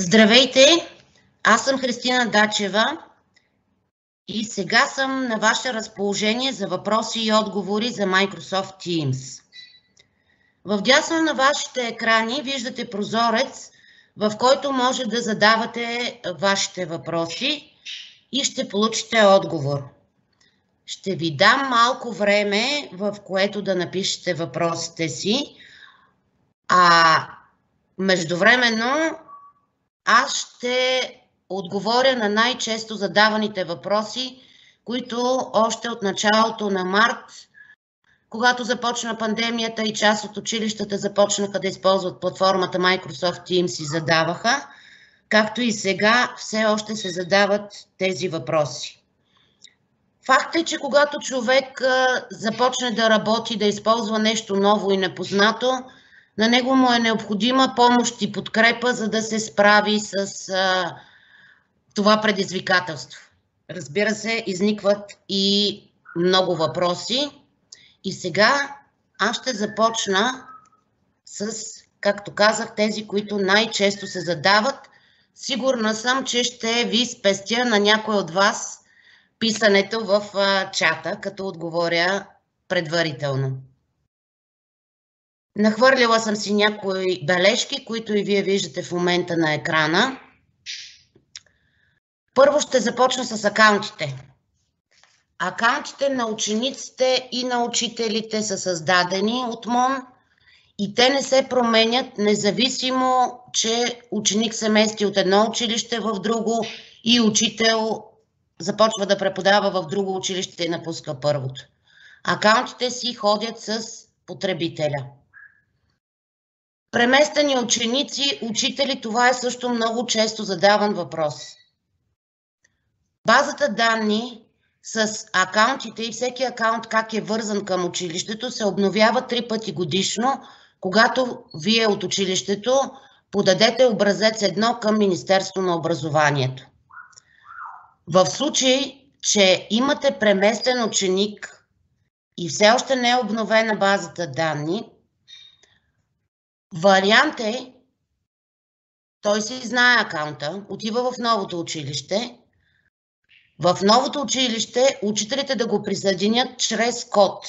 Здравейте, аз съм Христина Дачева и сега съм на ваше разположение за въпроси и отговори за Microsoft Teams. Вдясно на вашите екрани виждате прозорец, в който може да задавате вашите въпроси и ще получите отговор. Ще ви дам малко време, в което да напишете въпросите си, а междувременно аз ще отговоря на най-често задаваните въпроси, които още от началото на март, когато започна пандемията и част от училищата започнаха да използват платформата Microsoft Teams и задаваха, както и сега все още се задават тези въпроси. Факт е, че когато човек започне да работи, да използва нещо ново и непознато, на него му е необходима помощ и подкрепа, за да се справи с това предизвикателство. Разбира се, изникват и много въпроси. И сега аз ще започна с, както казах, тези, които най-често се задават. Сигурна съм, че ще ви спестя на някой от вас писането в чата, като отговоря предварително. Нахвърлила съм си някои бележки, които и вие виждате в момента на екрана. Първо ще започна с акаунтите. Акаунтите на учениците и на учителите са създадени от МОН и те не се променят, независимо, че ученик се мести от едно училище в друго и учител започва да преподава в друго училище и напуска първото. Акаунтите си ходят с потребителя. Преместени ученици, учители, това е също много често задаван въпрос. Базата данни с акаунтите и всеки акаунт как е вързан към училището се обновява 3 пъти годишно, когато вие от училището подадете образец 1 към Министерството на образованието. В случай, че имате преместен ученик и все още не е обновена базата данни, вариант е, той си знае акаунта, отива в новото училище. В новото училище учителите да го присъединят чрез код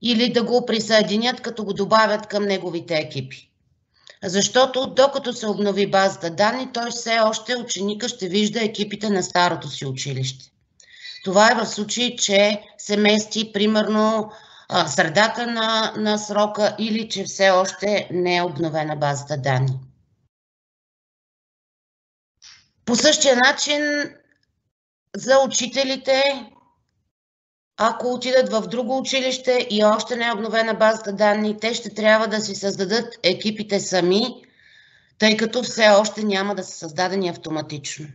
или да го присъединят, като го добавят към неговите екипи. Защото докато се обнови базата данни, той все още ученика ще вижда екипите на старото си училище. Това е в случай, че се мести примерно средата на срока или че все още не е обновена базата данни. По същия начин за учителите, ако отидат в друго училище и още не е обновена базата данни, те ще трябва да си създадат екипите сами, тъй като все още няма да са създадени автоматично.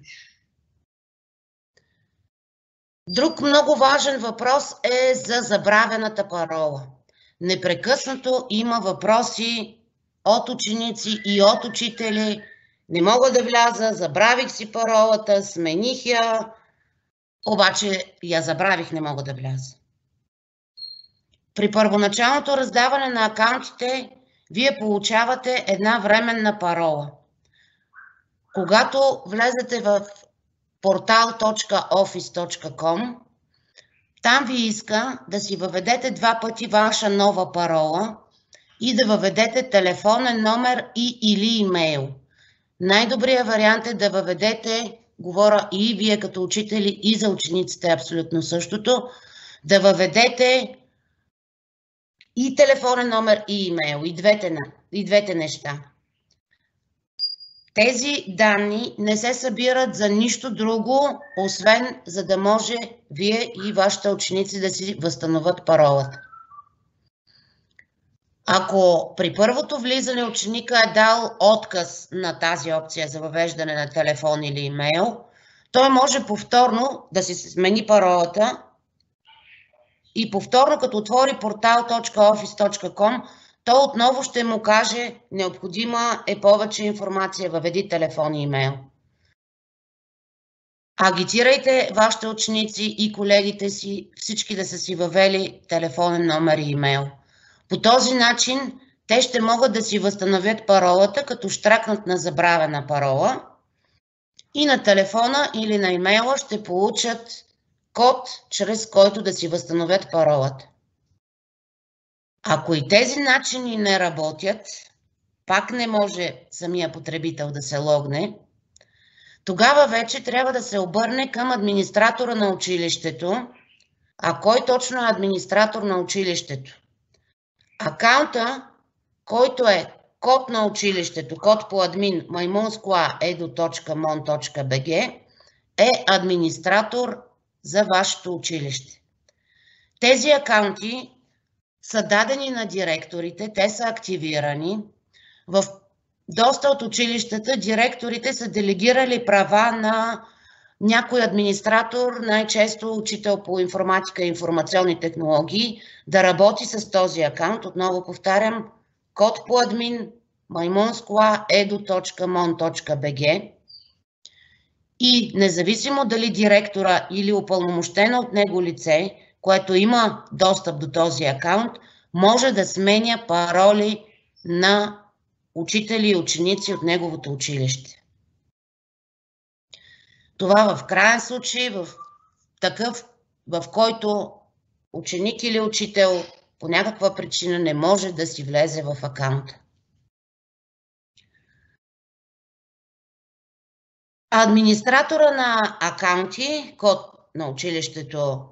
Друг много важен въпрос е за забравената парола. Непрекъснато има въпроси от ученици и от учители. Не мога да вляза, забравих си паролата, смених я, обаче я забравих, не мога да вляза. При първоначалното раздаване на акаунтите, вие получавате една временна парола. Когато влезете в portal.office.com, там ви иска да си въведете 2 пъти ваша нова парола и да въведете телефонен номер и или имейл. Най-добрият вариант е да въведете, говоря и вие като учители, и за учениците абсолютно същото, да въведете и телефонен номер и имейл, и двете неща. Тези данни не се събират за нищо друго, освен за да може вие и вашите ученици да си възстановят паролата. Ако при първото влизане ученика е дал отказ на тази опция за въвеждане на телефон или имейл, той може повторно да си смени паролата и повторно, като отвори portal.office.com, то отново ще му каже, необходима е повече информация, въведи телефон и имейл. Агитирайте вашите ученици и колегите си, всички да са си въвели телефонен номер и имейл. По този начин те ще могат да си възстановят паролата, като щракнат на забравена парола и на телефона или на имейла ще получат код, чрез който да си възстановят паролата. Ако и тези начини не работят, пак не може самия потребител да се логне, тогава вече трябва да се обърне към администратора на училището. А кой точно е администратор на училището? Акаунта, който е код на училището, код по админ maimunskla.edu.mon.bg, е администратор за вашето училище. Тези акаунти са дадени на директорите, те са активирани. В доста от училищата директорите са делегирали права на някой администратор, най-често учител по информатика и информационни технологии, да работи с този акаунт. Отново повтарям, код по админ maimunskla.edu.mon.bg и независимо дали директора или упълномощено от него лице, което има достъп до този акаунт, може да сменя пароли на учители и ученици от неговото училище. Това в крайен случай, в такъв, в който ученик или учител по някаква причина не може да си влезе в акаунта. Администратора на акаунти, код на училището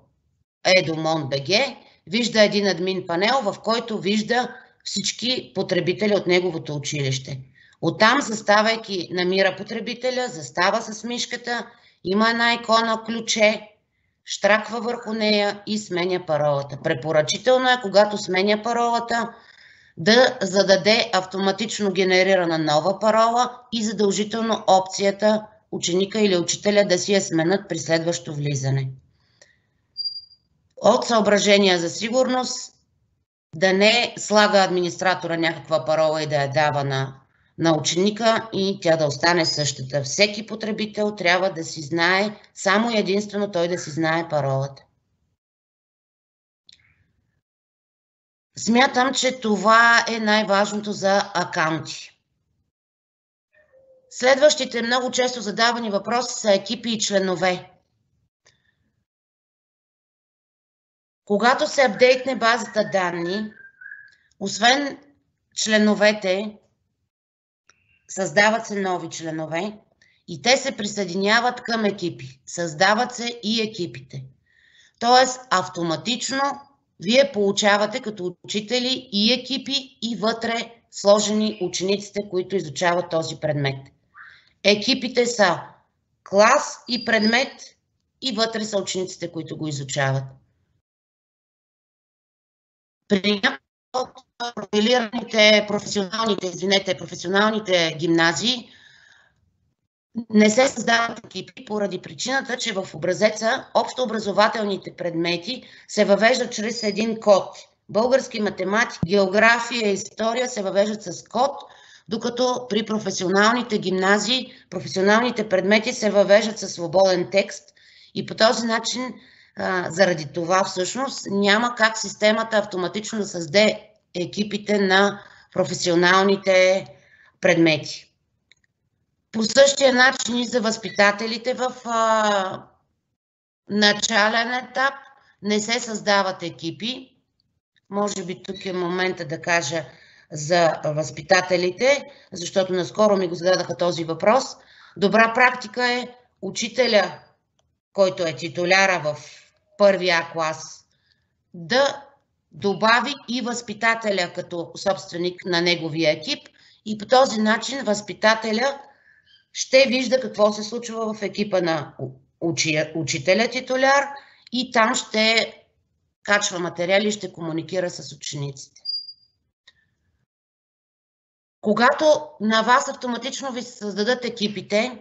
edu.mon.bg, вижда един админ панел, в който вижда всички потребители от неговото училище. Оттам, заставайки, намира потребителя, застава с мишката, има една икона ключе, щраква върху нея и сменя паролата. Препоръчително е, когато сменя паролата, да зададе автоматично генерирана нова парола и задължително опцията ученика или учителя да си я сменят при следващо влизане. От съображения за сигурност, да не слага администратора някаква парола и да я дава на ученика и тя да остане същата. Всеки потребител трябва да си знае, само единствено той да си знае паролата. Смятам, че това е най-важното за акаунти. Следващите много често задавани въпроси са екипи и членове. Когато се апдейтне базата данни, освен членовете, създават се нови членове и те се присъединяват към екипи. Създават се и екипите. Тоест, автоматично вие получавате като учители и екипи и вътре сложени учениците, които изучават този предмет. Екипите са клас и предмет и вътре са учениците, които го изучават. При професионалните гимназии не се създават екипи поради причината, че в образеца общообразователните предмети се въвеждат чрез един код. Български, математика, география и история се въвеждат с код, докато при професионалните гимназии професионалните предмети се въвеждат със свободен текст и по този начин, заради това всъщност, няма как системата автоматично да създаде екипите на професионалните предмети. По същия начин и за възпитателите в начален етап не се създават екипи. Може би тук е момента да кажа за възпитателите, защото наскоро ми го зададаха този въпрос. Добра практика е учителя, който е титуляра в първи А клас, да добави и възпитателя като собственик на неговия екип и по този начин възпитателя ще вижда какво се случва в екипа на учителя титуляр и там ще качва материали и ще комуникира с учениците. Когато на вас автоматично ви създадат екипите,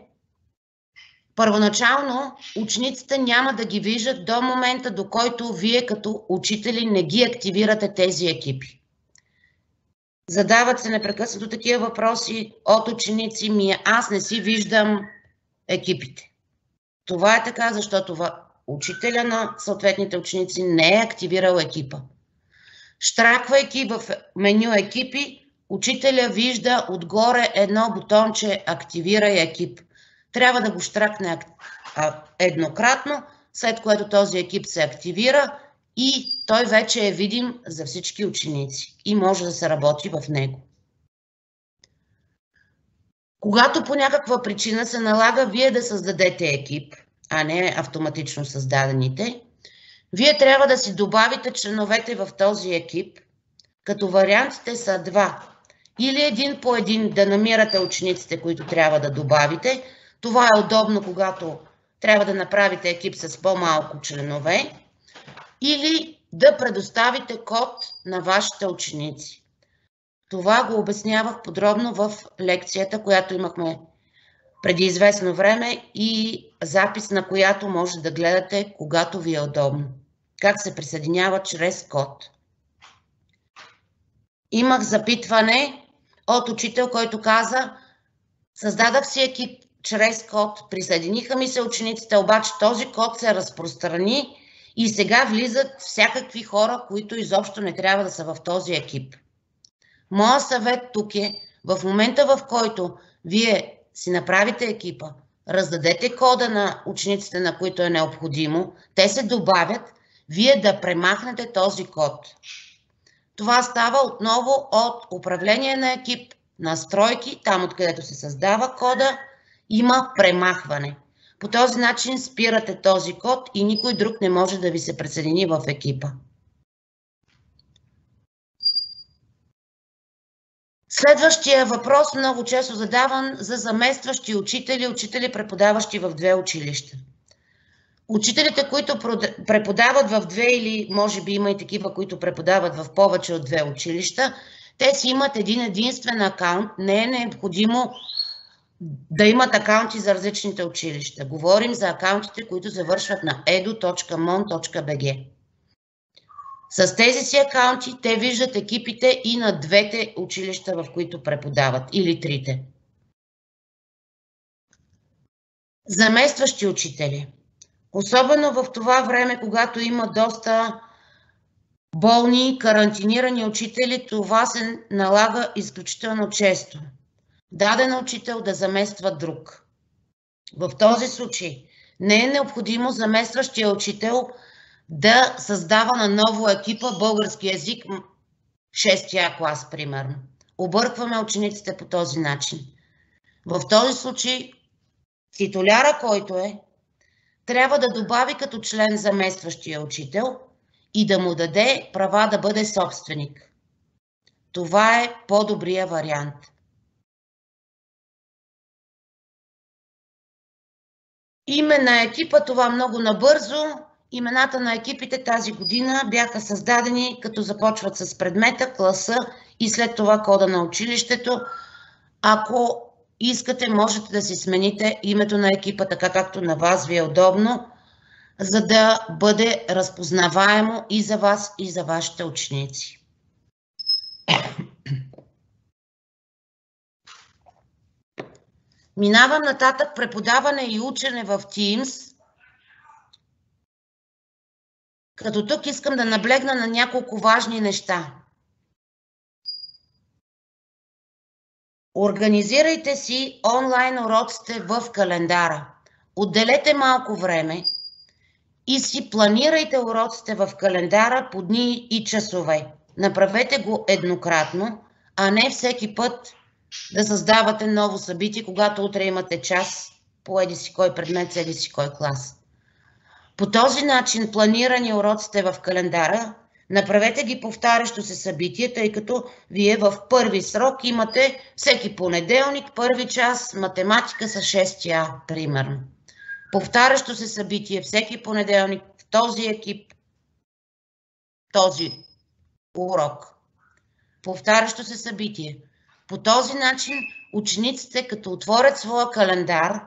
първоначално учениците няма да ги виждат до момента, до който вие като учители не ги активирате тези екипи. Задават се непрекъснато такива въпроси от ученици, аз не си виждам екипите. Това е така, защото учителя на съответните ученици не е активирал екипа. Щраквайки в меню екипи, учителя вижда отгоре едно бутонче "Активирай екип". трябва да го щракне еднократно, след което този екип се активира и той вече е видим за всички ученици и може да се работи в него. Когато по някаква причина се налага вие да създадете екип, а не автоматично създадените, вие трябва да си добавите членовете в този екип, като вариантите са два. Или един по един да намирате учениците, които трябва да добавите. Това е удобно, когато трябва да направите екип с по-малко членове. Или да предоставите код на вашите ученици. Това го обяснявах подробно в лекцията, която имахме преди известно време и запис на която може да гледате, когато ви е удобно. Как се присъединява чрез код. Имах запитване от учител, който каза: създадах си екип чрез код, присъединиха ми се учениците, обаче този код се разпространи и сега влизат всякакви хора, които изобщо не трябва да са в този екип. Моя съвет тук е, в момента в който вие си направите екипа, раздадете кода на учениците, на които е необходимо, те се добавят, вие да премахнете този код. Това става отново от управление на екип, настройки, там откъдето се създава кода, има премахване. По този начин спирате този код и никой друг не може да ви се присъедини в екипа. Следващия въпрос, много често задаван, за заместващи учители, преподаващи в две училища. Учителите, които преподават в две или може би има и такива, които преподават в повече от две училища, те си имат един единствен акаунт. Не е необходимо да имат акаунти за различните училища. Говорим за акаунтите, които завършват на edu.mon.bg. С тези си акаунти те виждат екипите и на двете училища, в които преподават, или трите. Заместващи учители. Особено в това време, когато има доста болни, карантинирани учители, това се налага изключително често. Даден учител да замества друг. В този случай не е необходимо заместващия учител да създава на ново екипа български език 6-я клас, примерно. Объркваме учениците по този начин. В този случай титуляра, който трябва да добави като член заместващия учител и да му даде права да бъде собственик. Това е по-добрия вариант. Име на екипа, това много набързо. Имената на екипите тази година бяха създадени, като започват с предмета, класа и след това кода на училището. Ако искате, можете да си смените името на екипа, така както на вас ви е удобно, за да бъде разпознаваемо и за вас, и за вашите ученици. Минавам нататък преподаване и учене в Teams. Като тук искам да наблегна на няколко важни неща. Организирайте си онлайн уроците в календара. Отделете малко време и си планирайте уроците в календара по дни и часове. Направете го еднократно, а не всеки път да създавате ново събитие, когато утре имате час по еди си кой предмет, еди си кой клас. По този начин планирани уроците в календара, направете ги повтарящо се събитие, тъй като вие в първи срок имате всеки понеделник, първи час математика с 6-я, примерно. Повтарящо се събитие всеки понеделник в този екип, този урок. Повтарящо се събитие. По този начин учениците, като отворят своя календар,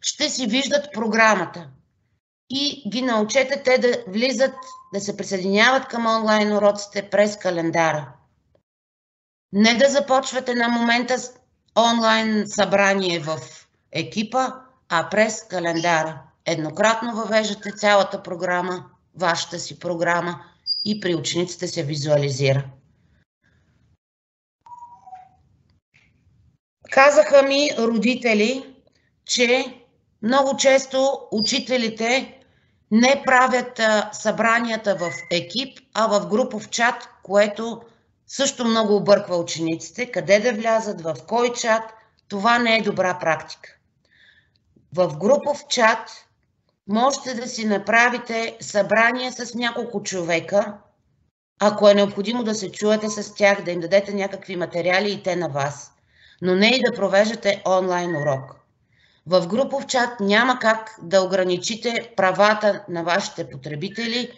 ще си виждат програмата и ги научете те да влизат, да се присъединяват към онлайн уроците през календара. Не да започвате на момента с онлайн събрание в екипа, а през календара. Еднократно въвеждате цялата програма, вашата си програма и при учениците се визуализира. Казаха ми родители, че много често учителите не правят събранията в екип, а в групов чат, което също много обърква учениците. Къде да влязат, в кой чат, това не е добра практика. В групов чат можете да си направите събрание с няколко човека, ако е необходимо да се чуете с тях, да им дадете някакви материали и те на вас, но не и да провеждате онлайн урок. В групов чат няма как да ограничите правата на вашите потребители,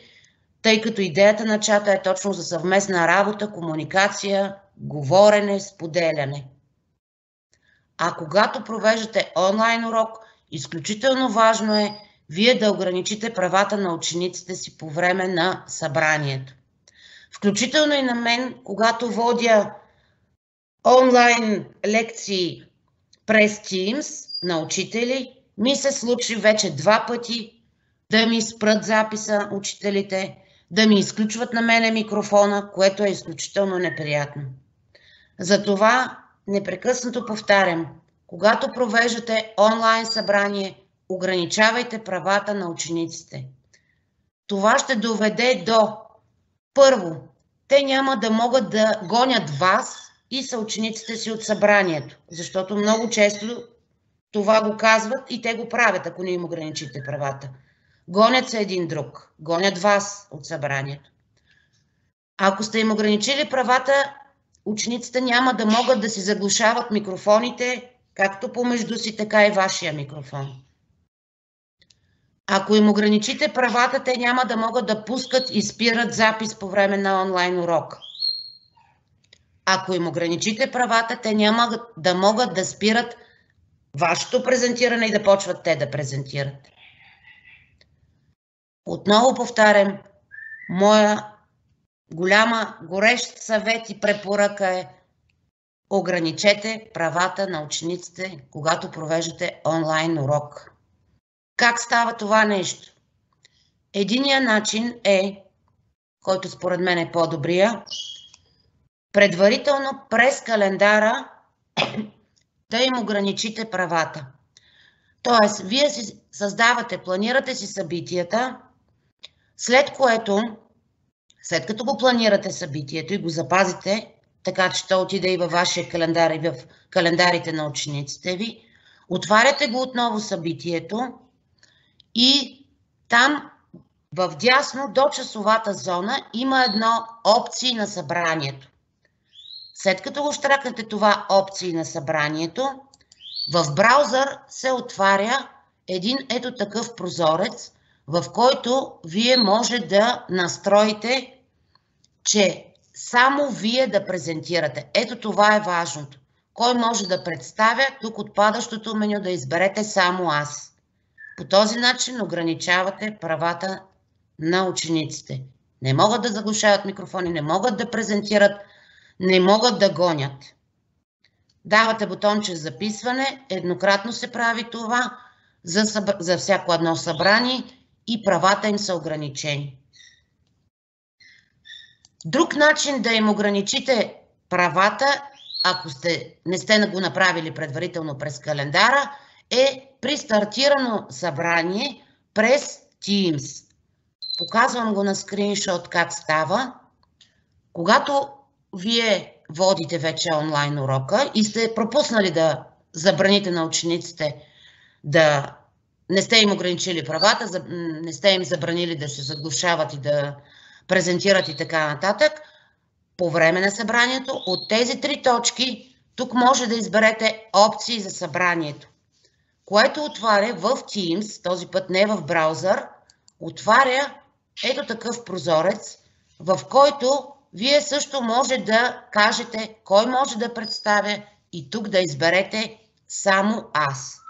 тъй като идеята на чата е точно за съвместна работа, комуникация, говорене, споделяне. А когато провеждате онлайн урок, изключително важно е вие да ограничите правата на учениците си по време на събранието. Включително и на мен, когато водя онлайн лекции през Teams на учители, ми се случи вече 2 пъти да ми спрат записа учителите, да ми изключват на мене микрофона, което е изключително неприятно. Затова непрекъснато повтарям, когато провеждате онлайн събрание, ограничавайте правата на учениците. Това ще доведе до: първо, те няма да могат да гонят вас и съучениците си от събранието, защото много често това го казват и те го правят, ако не им ограничите правата. Гонят се един друг, гонят вас от събранието. Ако сте им ограничили правата, учениците няма да могат да си заглушават микрофоните, както помежду си, така и вашия микрофон. Ако им ограничите правата, те няма да могат да пускат и спират запис по време на онлайн урок. Ако им ограничите правата, те няма да могат да спират вашето презентиране и да почват те да презентират. Отново повтарям, моя голяма горещ съвет и препоръка е: ограничете правата на учениците, когато провеждате онлайн урок. Как става това нещо? Единият начин е, който според мен е по-добрия, предварително през календара да им ограничите правата. Тоест, вие си създавате, планирате си събитията, след като го планирате събитието и го запазите, така че то отиде и във вашия календар и в календарите на учениците ви, отваряте го отново събитието и там вдясно до часовата зона има едно опции на събранието. След като го щракнете това опции на събранието, в браузър се отваря един ето такъв прозорец, в който вие може да настроите, че само вие да презентирате. Ето това е важното. Кой може да представя, тук от падащото меню да изберете само аз. По този начин ограничавате правата на учениците. Не могат да заглушават микрофони, не могат да презентират, не могат да гонят. Давате бутонче записване, еднократно се прави това за всяко едно събрание и правата им са ограничени. Друг начин да им ограничите правата, ако не сте го направили предварително през календара, е при стартирано събрание през Teams. Показвам го на скриншот как става. Когато вие водите вече онлайн урока и сте пропуснали да забраните на учениците, да не сте им ограничили правата, не сте им забранили да се заглушават и да презентират и така нататък, по време на събранието от тези 3 точки тук може да изберете опции за събранието, което отваря в Teams, този път не в браузър, отваря ето такъв прозорец, в който вие също може да кажете кой може да представя и тук да изберете само аз.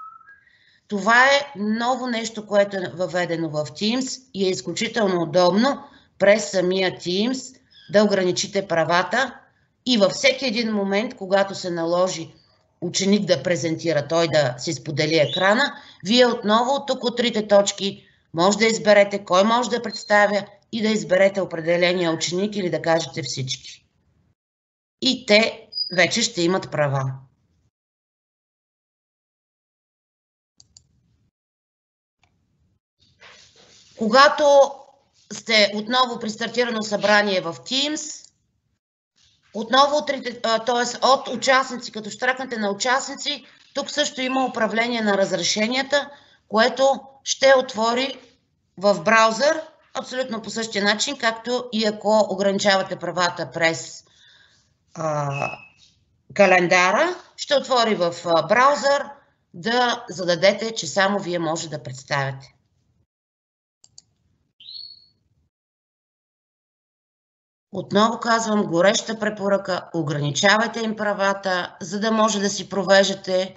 Това е ново нещо, което е въведено в Teams и е изключително удобно през самия Teams да ограничите правата и във всеки един момент, когато се наложи ученик да презентира, той да си сподели екрана, вие отново тук от 3 точки може да изберете кой може да представя и да изберете определения ученик или да кажете всички. И те вече ще имат права. Когато сте отново при стартирано събрание в Teams, отново от участници, като щракнете на участници, тук също има управление на разрешенията, което ще отвори в браузър абсолютно по същия начин, както и ако ограничавате правата през календара, ще отвори в браузър да зададете, че само вие може да представяте. Отново казвам, гореща препоръка, ограничавайте им правата, за да може да си провеждате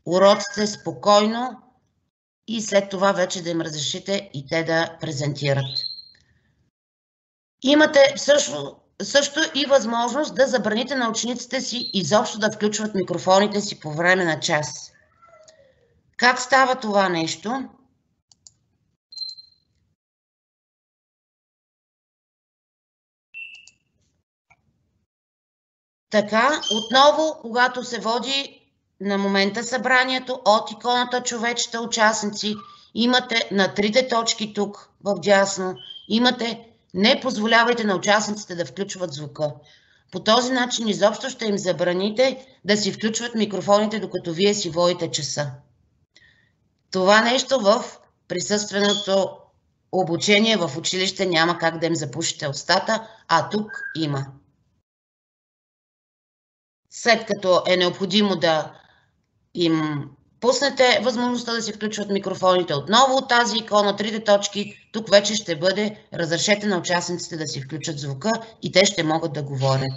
уроците спокойно и след това вече да им разрешите и те да презентират. Имате също и възможност да забраните на учениците си изобщо да включват микрофоните си по време на час. Как става това нещо? Така, отново, когато се води на момента събранието от иконата човечета участници, имате на трите точки тук в дясно, имате не позволявайте на участниците да включват звука. По този начин изобщо ще им забраните да си включват микрофоните, докато вие си водите часа. Това нещо в присъственото обучение в училище няма как да им запушите устата, а тук има. След като е необходимо да им пуснете възможността да си включват микрофоните отново от тази икона, трите точки, тук вече ще бъде разрешете на участниците да си включат звука и те ще могат да говорят.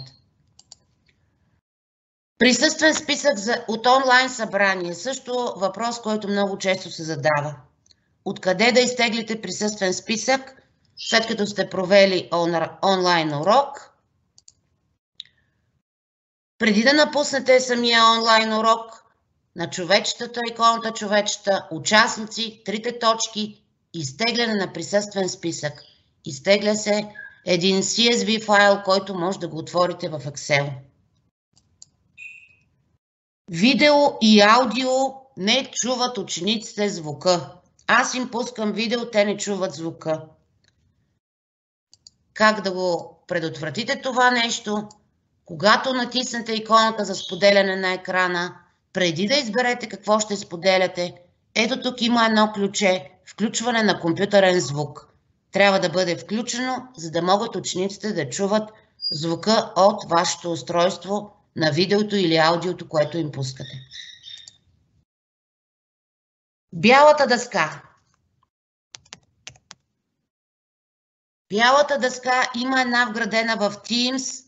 Присъствен списък от онлайн събрание. Също въпрос, който много често се задава. Откъде да изтеглите присъствен списък, след като сте провели онлайн урок? Преди да напуснете самия онлайн урок, на човечетата, иконата човечета, участници, трите точки, изтегляне на присъствен списък. Изтегля се един CSV файл, който може да го отворите в Excel. Видео и аудио не чуват учениците звука. Аз им пускам видео, те не чуват звука. Как да го предотвратите това нещо? Когато натиснете иконата за споделяне на екрана, преди да изберете какво ще споделяте, ето тук има едно ключе – включване на компютърен звук. Трябва да бъде включено, за да могат учениците да чуват звука от вашето устройство на видеото или аудиото, което им пускате. Бялата дъска. Бялата дъска има една вградена в Teams.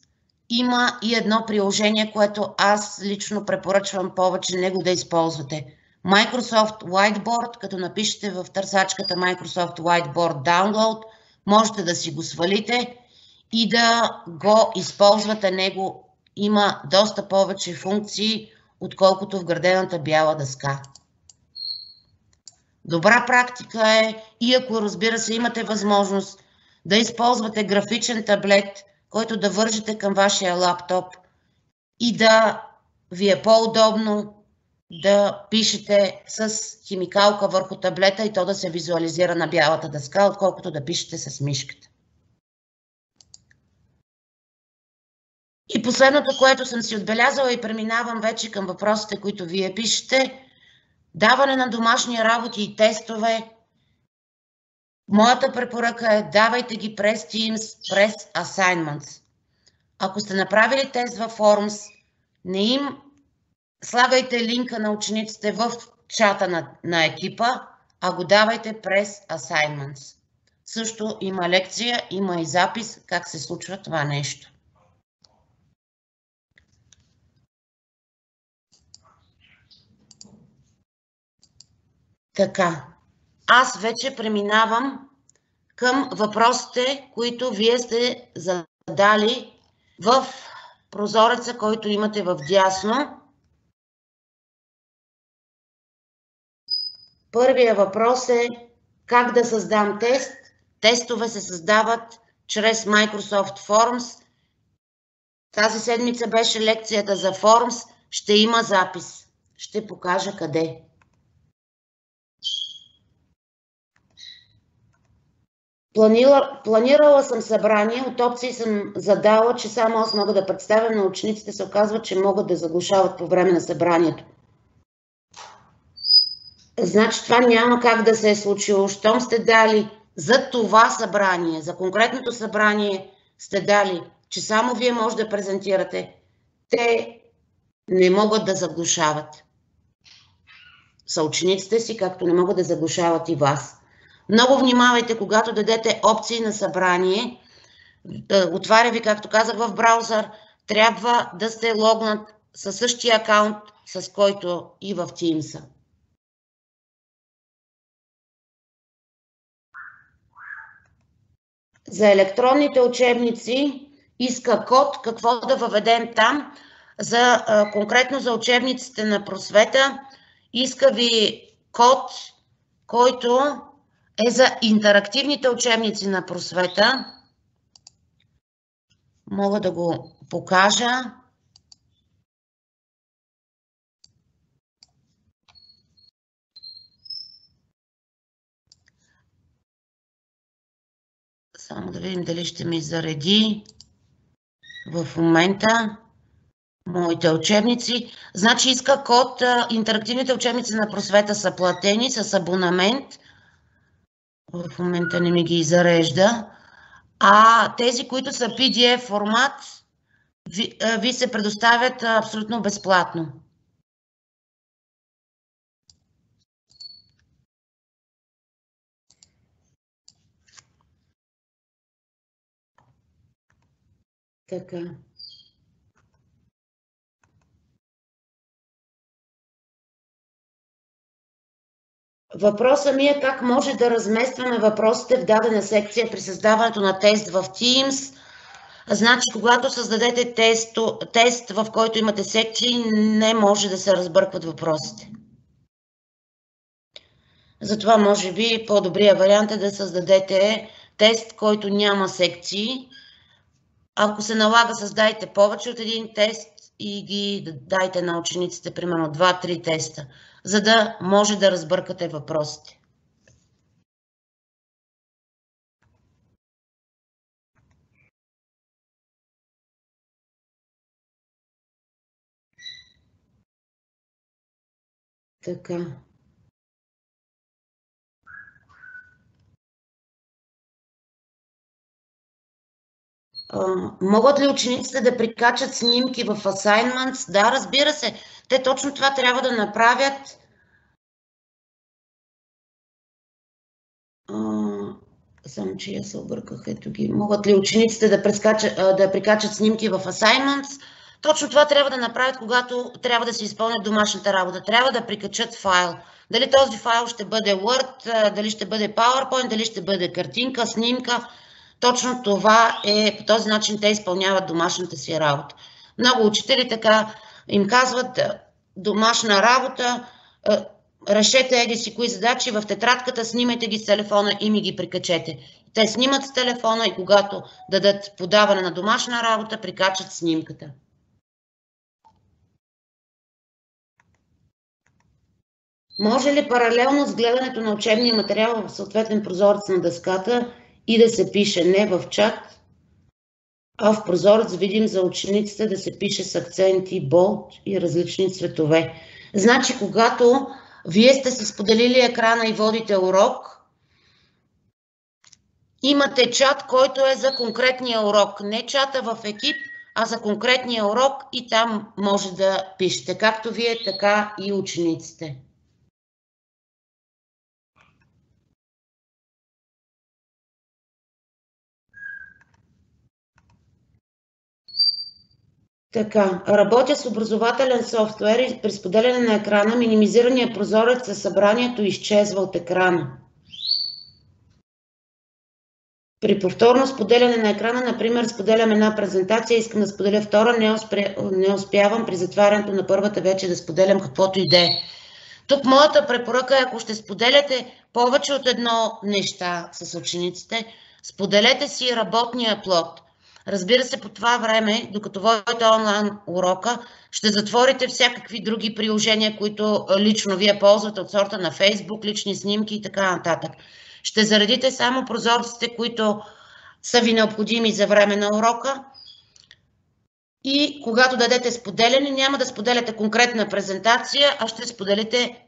Има и едно приложение, което аз лично препоръчвам повече него да използвате. Microsoft Whiteboard, като напишете в търсачката Microsoft Whiteboard Download, можете да си го свалите и да го използвате. Него има доста повече функции, отколкото вградената бяла дъска. Добра практика е и ако, разбира се, имате възможност да използвате графичен таблет, който да вържете към вашия лаптоп и да ви е по-удобно да пишете с химикалка върху таблета и то да се визуализира на бялата дъска, отколкото да пишете с мишката. И последното, което съм си отбелязала и преминавам вече към въпросите, които вие пишете, даване на домашни работи и тестове. Моята препоръка е давайте ги през Teams, през Assignments. Ако сте направили тест във Forms, не им слагайте линка на учениците в чата на екипа, а го давайте през Assignments. Също има лекция, има и запис как се случва това нещо. Така, аз вече преминавам към въпросите, които вие сте задали в прозореца, който имате в дясно. Първият въпрос е как да създам тест. Тестове се създават чрез Microsoft Forms. Тази седмица беше лекцията за Forms. Ще има запис. Ще покажа къде. Планирала съм събрание, от опции съм задала, че само аз мога да представям, на учениците се оказва, че могат да заглушават по време на събранието. Значи това няма как да се е случило. Щом сте дали за това събрание, за конкретното събрание сте дали, че само вие може да презентирате, те не могат да заглушават съучениците си, както не могат да заглушават и вас. Много внимавайте, когато дадете опции на събрание. Отваря ви, както казах, в браузър. Трябва да сте логнат със същия акаунт, с който и в Teams. За електронните учебници иска код, какво да въведем там. Конкретно за учебниците на просвета иска ви код, който е за интерактивните учебници на просвета. Мога да го покажа. Само да видим дали ще ми зареди в момента моите учебници. Значи иска код. Интерактивните учебници на просвета са платени с абонамент. В момента не ми ги зарежда. А тези, които са PDF формат, ви се предоставят абсолютно безплатно. Така. Въпросът ми е как може да разместваме въпросите в дадена секция при създаването на тест в Teams. Значи, когато създадете тест, в който имате секции, не може да се разбъркват въпросите. Затова, може би, по-добрият вариант е да създадете тест, който няма секции. Ако се налага, създайте повече от един тест и ги дайте на учениците, примерно 2-3 теста, за да може да разбъркате въпросите. Така. Могат ли учениците да прикачат снимки в Assignments? Да, разбира се. Те точно това трябва да направят. Само че я се обърках, ето ги. Могат ли учениците да прикачат снимки в Assignments? Точно това трябва да направят, когато трябва да се изпълнят домашната работа. Трябва да прикачат файл. Дали този файл ще бъде Word, дали ще бъде PowerPoint, дали ще бъде картинка, снимка. Точно това е, по този начин те изпълняват домашната си работа. Много учители така им казват: домашна работа, решете еди си кои задачи в тетрадката, снимайте ги с телефона и ми ги прикачете. Те снимат с телефона и когато дадат подаване на домашна работа, прикачат снимката. Може ли паралелно с гледането на учебния материал в съответен прозорец на дъската и да се пише не в чат, а в прозорец видим за учениците да се пише с акценти, болт и различни цветове? Значи, когато вие сте си споделили екрана и водите урок, имате чат, който е за конкретния урок. Не чата в екип, а за конкретния урок, и там може да пишете, както вие, така и учениците. Така, работя с образователен софтуер и при споделяне на екрана минимизирания прозорец със събранието изчезва от екрана. При повторно споделяне на екрана, например, споделям една презентация, искам да споделя втора, не успявам при затварянето на първата вече да споделям каквото и да е. Тук моята препоръка е, ако ще споделяте повече от едно неща с учениците, споделете си работния плод. Разбира се, по това време, докато водите онлайн урока, ще затворите всякакви други приложения, които лично вие ползвате, от сорта на Facebook, лични снимки и така нататък. Ще заредите само прозорците, които са ви необходими за време на урока. И когато дадете споделяне, няма да споделяте конкретна презентация, а ще споделите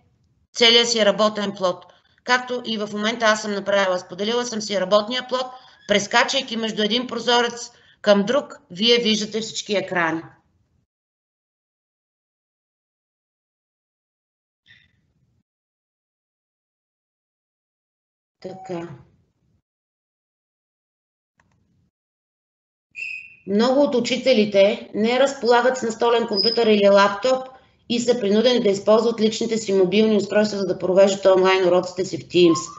целия си работен плод. Както и в момента аз съм направила. Споделила съм си работния плод, прескачайки между един прозорец към друг, вие виждате всички екрани. Така. Много от учителите не разполагат с настолен компютър или лаптоп и са принудени да използват личните си мобилни устройства, за да провеждат онлайн уроците си в Teams.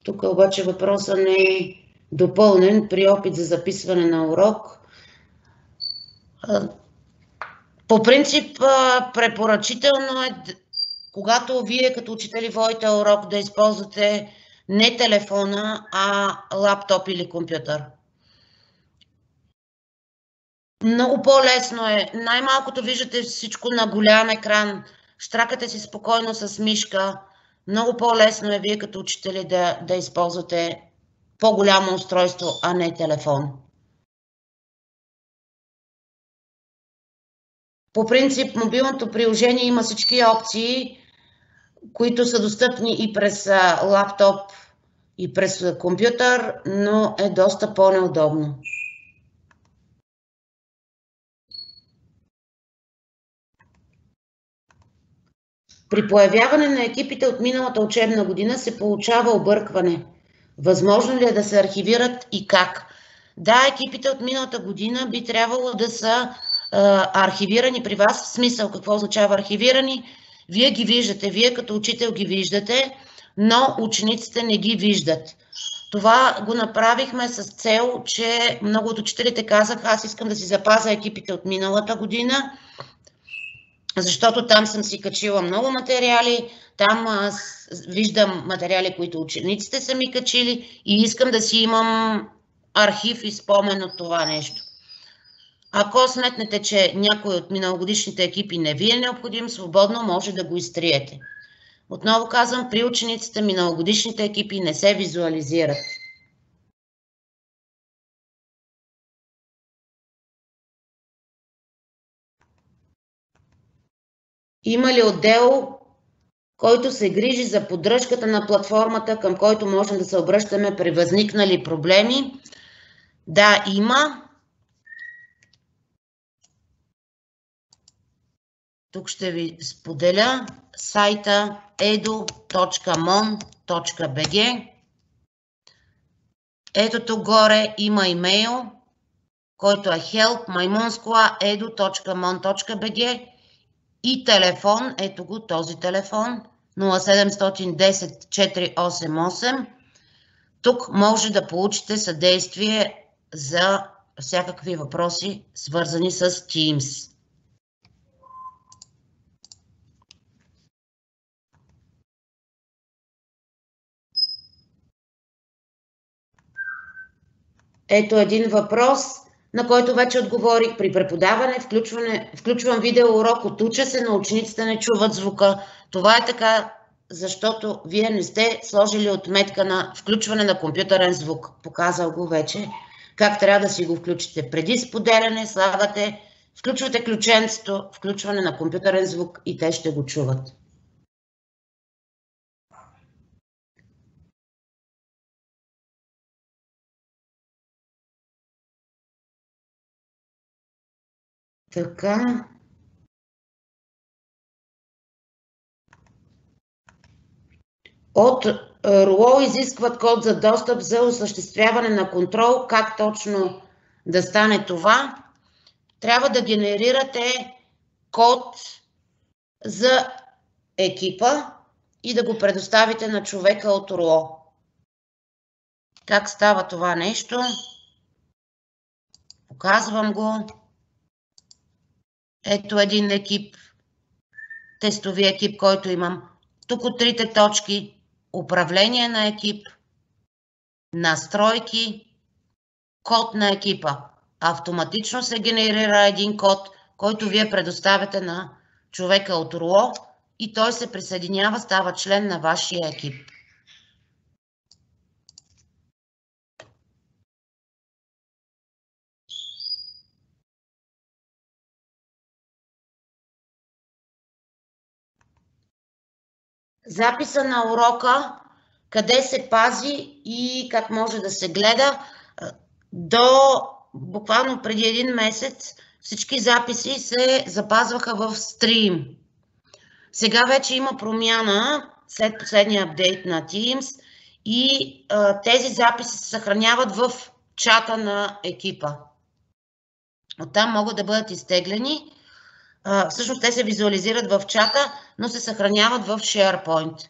Тук обаче въпросът не е допълнен при опит за записване на урок. По принцип, препоръчително е, когато вие като учители водите урок, да използвате не телефона, а лаптоп или компютър. Много по-лесно е. Най-малкото виждате всичко на голям екран. Щракате си спокойно с мишка. Много по-лесно е вие като учители да използвате по-голямо устройство, а не телефон. По принцип, мобилното приложение има всички опции, които са достъпни и през лаптоп, и през компютър, но е доста по-неудобно. При появяване на екипите от миналата учебна година се получава объркване. Възможно ли е да се архивират и как? Да, екипите от миналата година би трябвало да са архивирани при вас. В смисъл, какво означава архивирани? Вие ги виждате, вие като учител ги виждате, но учениците не ги виждат. Това го направихме с цел, че много от учителите казаха, аз искам да си запазя екипите от миналата година, защото там съм си качила много материали, там виждам материали, които учениците са ми качили и искам да си имам архив и спомен от това нещо. Ако сметнете, че някой от миналогодишните екипи не ви е необходим, свободно може да го изтриете. Отново казвам, при учениците миналогодишните екипи не се визуализират. Има ли отдел, който се грижи за поддръжката на платформата, към който можем да се обръщаме при възникнали проблеми? Да, има. Тук ще ви споделя сайта edu.mon.bg. Ето тук горе има имейл, който е help@edu.mon.bg и телефон, ето го този телефон, 0710 488. Тук може да получите съдействие за всякакви въпроси, свързани с Teams. Ето един въпрос, на който вече отговорих. При преподаване включвам видеоурок, отуча се, но учениците не чуват звука. Това е така, защото вие не сте сложили отметка на включване на компютърен звук. Показал го вече как трябва да си го включите. Преди споделяне слагате, включвате ключенцето, включване на компютърен звук и те ще го чуват. Така. От РУО изискват код за достъп за осъществяване на контрол. Как точно да стане това? Трябва да генерирате код за екипа и да го предоставите на човека от РУО. Как става това нещо? Показвам го. Ето един екип, тестови екип, който имам. Тук от трите точки: управление на екип, настройки, код на екипа. Автоматично се генерира един код, който вие предоставяте на човека от РУО и той се присъединява, става член на вашия екип. записа на урока, къде се пази и как може да се гледа. До буквално преди 1 месец всички записи се запазваха в стрим. Сега вече има промяна след последния апдейт на Teams и тези записи се съхраняват в чата на екипа. Оттам могат да бъдат изтеглени. Всъщност те се визуализират в чата, но се съхраняват в SharePoint.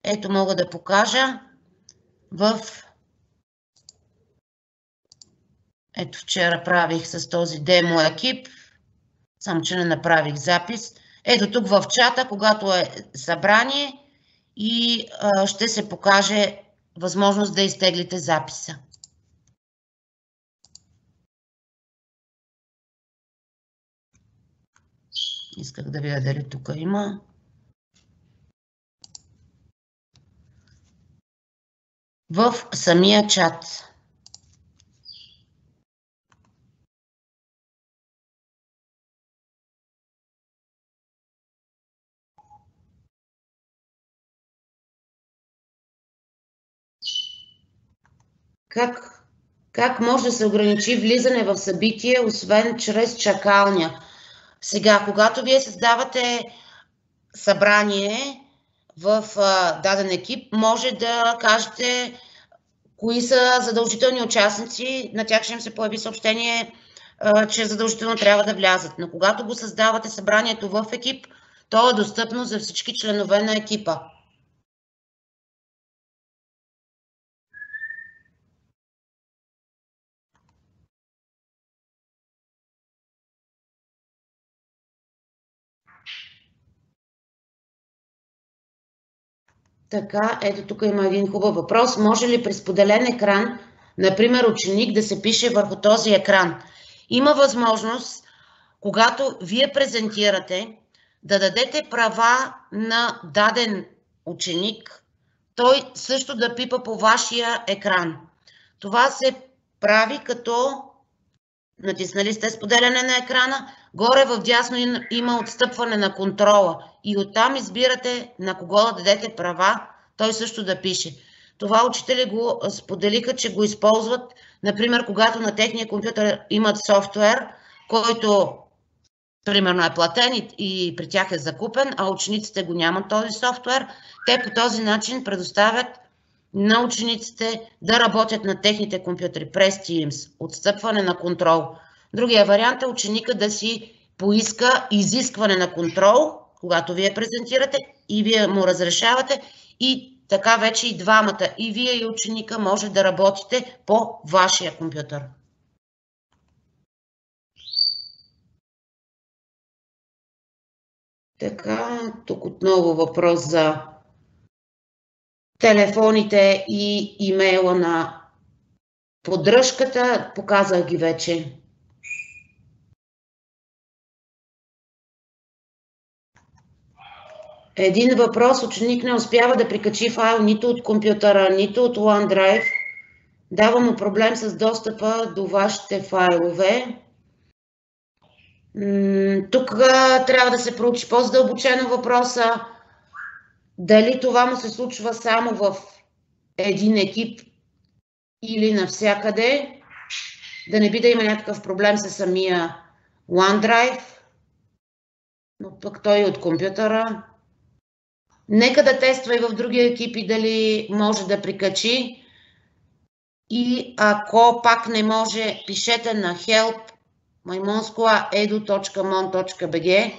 Ето мога да покажа Ето вчера правих с този демо екип, само че не направих запис. Ето тук в чата, когато е събрание и ще се покаже възможност да изтеглите записа. Исках да видя дали тук има. В самия чат. Как може да се ограничи влизане в събитие, освен чрез чакалня? Сега, когато вие създавате събрание в даден екип, може да кажете кои са задължителни участници, на тях ще им се появи съобщение, че задължително трябва да влязат. Но когато го създавате събранието в екип, то е достъпно за всички членове на екипа. Така, ето тук има един хубав въпрос. Може ли при споделен екран, например ученик, да се пише върху този екран? Има възможност, когато вие презентирате, да дадете права на даден ученик, той също да пипа по вашия екран. Това се прави като натиснали сте споделяне на екрана, горе в дясно има отстъпване на контрола и оттам избирате на кого да дадете права, той също да пише. Това учители го споделиха, че го използват, например, когато на техния компютър имат софтуер, който примерно е платен и при тях е закупен, а учениците го нямат този софтуер, те по този начин предоставят на учениците да работят на техните компютри през Teams, отстъпване на контрол. Другия вариант е ученика да си поиска изискване на контрол, когато вие презентирате и вие му разрешавате и така вече и двамата, и вие и ученика може да работите по вашия компютър. Така, тук отново въпрос за телефоните и имейла на поддръжката. Показах ги вече. Един въпрос. Ученик не успява да прикачи файл нито от компютъра, нито от OneDrive. Дава му проблем с достъпа до вашите файлове. Тук трябва да се проучи по-задълбочено въпроса. Дали това му се случва само в един екип или навсякъде, да не би да има някакъв проблем с самия OneDrive, но пък той от компютъра. Нека да тества и в други екипи дали може да прикачи и ако пак не може, пишете на help@edu.mon.bg,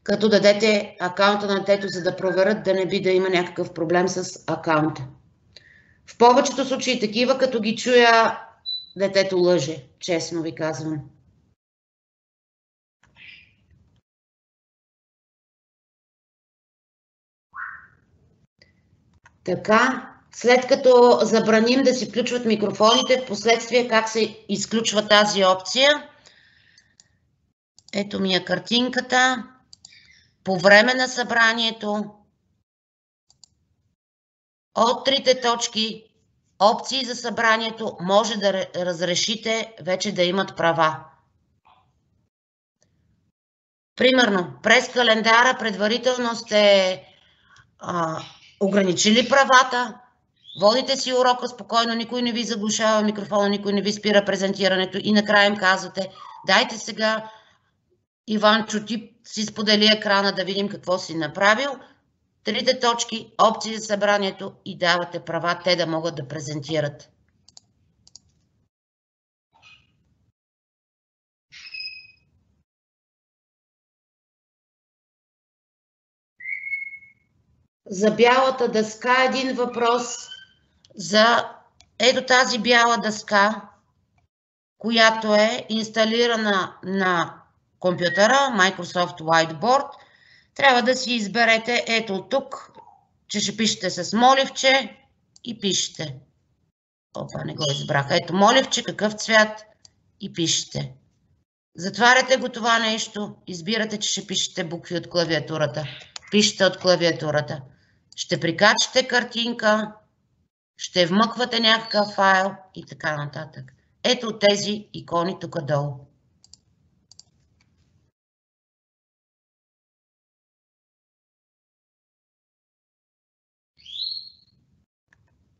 като дадете акаунта на детето, за да проверят да не би да има някакъв проблем с акаунта. В повечето случаи такива, като ги чуя, детето лъже, честно ви казвам. Така, след като забраним да си включват микрофоните, в последствие как се изключва тази опция? Ето ми е картинката. По време на събранието от 3 точки опции за събранието може да разрешите вече да имат права. Примерно, през календара предварително сте ограничили правата, водите си урока спокойно, никой не ви заглушава микрофона, никой не ви спира презентирането и накрая им казвате: дайте сега, Иванчо, ти си сподели екрана да видим какво си направил. 3 точки, опции за събранието и давате права те да могат да презентират. За бялата дъска един въпрос за ето тази бяла дъска, която е инсталирана на компютъра, Microsoft Whiteboard. Трябва да си изберете ето тук, че ще пишете с моливче и пишете. Опа, не го избрах. Ето моливче, какъв цвят и пишете. Затваряте го това нещо, избирате, че ще пишете букви от клавиатурата. Пишете от клавиатурата. Ще прикачате картинка, ще вмъквате някакъв файл и така нататък. Ето тези икони тук долу.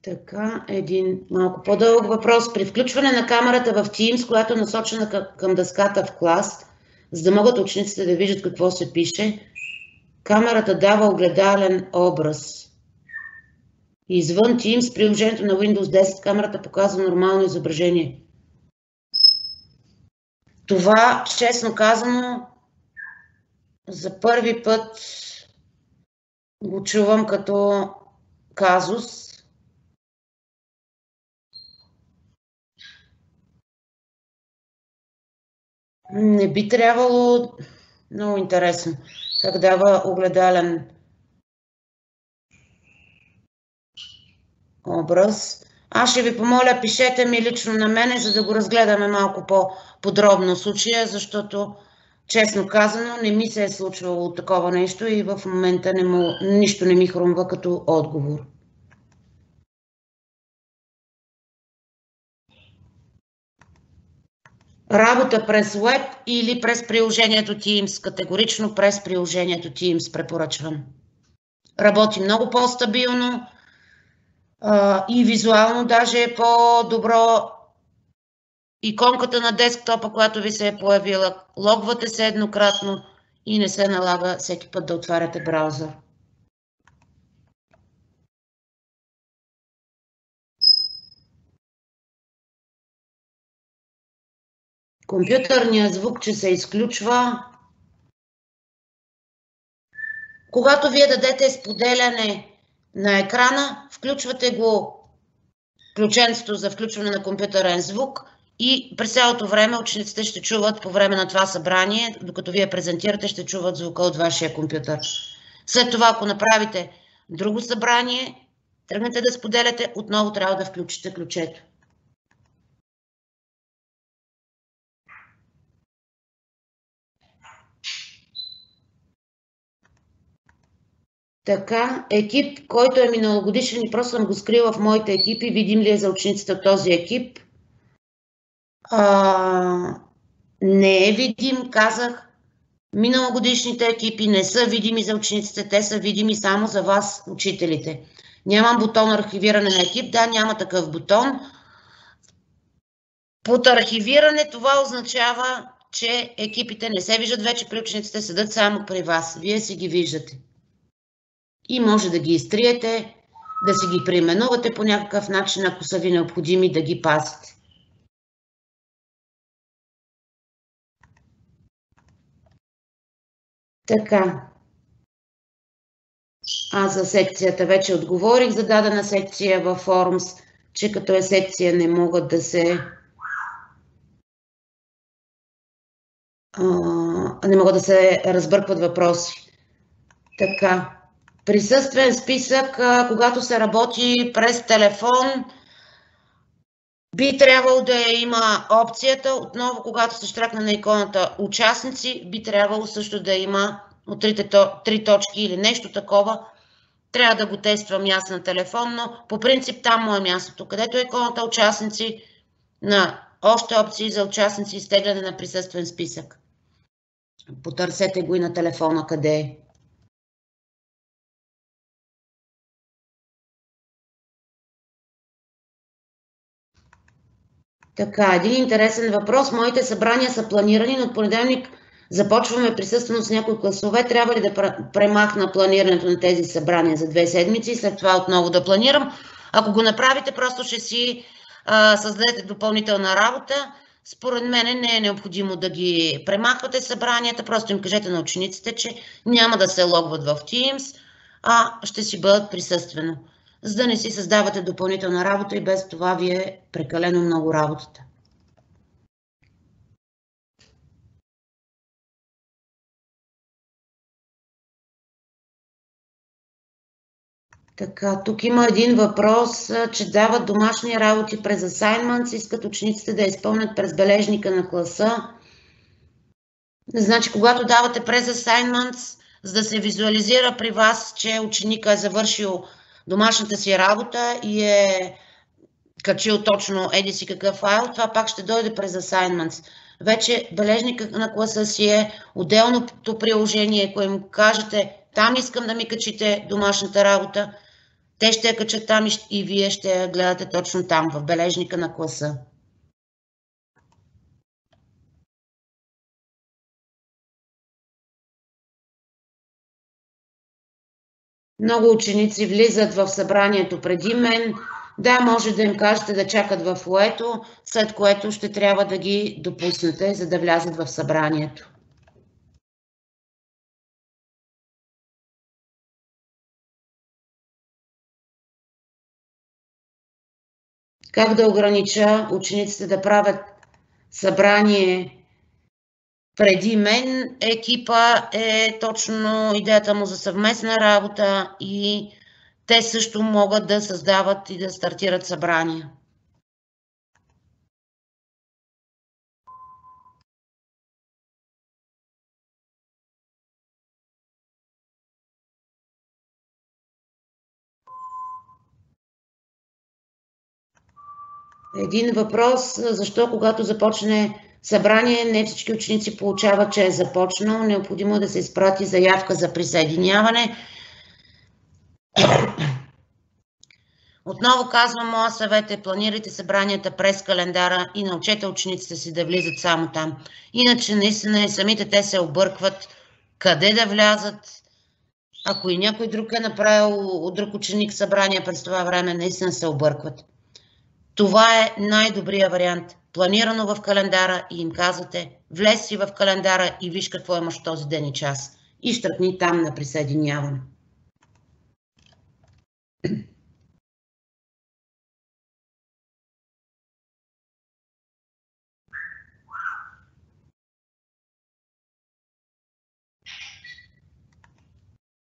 Така, един малко по-дълъг въпрос. При включване на камерата в Teams, която е насочена към дъската в клас, за да могат учениците да виждат какво се пише, камерата дава огледален образ. Извън Teams, приложението на Windows 10, камерата показва нормално изображение. Това, честно казано, за първи път го чувам като казус. Не би трябвало. Много интересно. Как дава огледален образ. Аз ще ви помоля, пишете ми лично на мене, за да го разгледаме малко по-подробно случая, защото, честно казано, не ми се е случвало такова нещо и в момента нищо не ми хрумва като отговор. Работа през Web или през приложението Teams? Категорично през приложението Teams препоръчвам. Работи много по-стабилно и визуално даже е по-добро. Иконката на десктопа, която ви се е появила, логвате се еднократно и не се налага всеки път да отваряте браузър. Компютърният звук, че се изключва. Когато вие дадете споделяне на екрана, включвате го ключенцето за включване на компютърен звук и през цялото време учениците ще чуват по време на това събрание, докато вие презентирате, ще чуват звука от вашия компютър. След това, ако направите друго събрание, тръгнете да споделяте, отново трябва да включите ключето. Така, екип, който е миналогодишен и просто съм го скрила в моите екипи, видим ли е за учениците от този екип? Не е видим, казах. Миналогодишните екипи не са видими за учениците, те са видими само за вас, учителите. Нямам бутон архивиране на екип, да, няма такъв бутон. Под архивиране това означава, че екипите не се виждат вече при учениците, седат само при вас. Вие си ги виждате. И може да ги изтриете, да си ги преименувате по някакъв начин, ако са ви необходими да ги пазите. Така. Аз за секцията вече отговорих за дадена секция във Forms, че като е секция не могат да се разбъркват въпроси. Така. Присъствен списък, когато се работи през телефон, би трябвало да има опцията, отново когато се щракне на иконата участници, би трябвало също да има от 3 точки или нещо такова. Трябва да го тествам аз на телефон, но по принцип там му е мястото, където е иконата участници, на още опции за участници, изтегляне на присъствен списък. Потърсете го и на телефона къде е. Така, един интересен въпрос. Моите събрания са планирани, но от понеделник започваме присъствено с някои класове. Трябва ли да премахна планирането на тези събрания за 2 седмици и след това отново да планирам? Ако го направите, просто ще си създадете допълнителна работа. Според мен не е необходимо да ги премахвате събранията, просто им кажете на учениците, че няма да се логват в Teams, а ще си бъдат присъствено, за да не си създавате допълнителна работа и без това ви е прекалено много работата. Така, тук има един въпрос, че дават домашни работи през assignments, искат учениците да изпълнят през бележника на класа. Значи, когато давате през assignments, за да се визуализира при вас, че ученика е завършил домашната си работа и е качил точно еди си какъв файл, това пак ще дойде през assignments. Вече бележника на класа си е отделното приложение, ако им кажете, там искам да ми качите домашната работа, те ще я качат там и вие ще я гледате точно там, в бележника на класа. Много ученици влизат в събранието преди мен. Да, може да им кажете да чакат в фоайето, след което ще трябва да ги допуснете, за да влязат в събранието. Как да огранича учениците да правят събрание преди мен? Екипа е точно идеята му за съвместна работа и те също могат да създават и да стартират събрания. Един въпрос, защо когато започне събрание, не всички ученици получават, че е започнал. Необходимо е да се изпрати заявка за присъединяване. Отново казвам, моя съвет е планирайте събранията през календара и научете учениците си да влизат само там. Иначе наистина и самите те се объркват къде да влязат. Ако и някой друг е направил от друг ученик събрание през това време, наистина се объркват. Това е най-добрият вариант. Планирано в календара и им казвате, влез си в календара и виж какво имаш този ден и час. И щръкни там на присъединяване.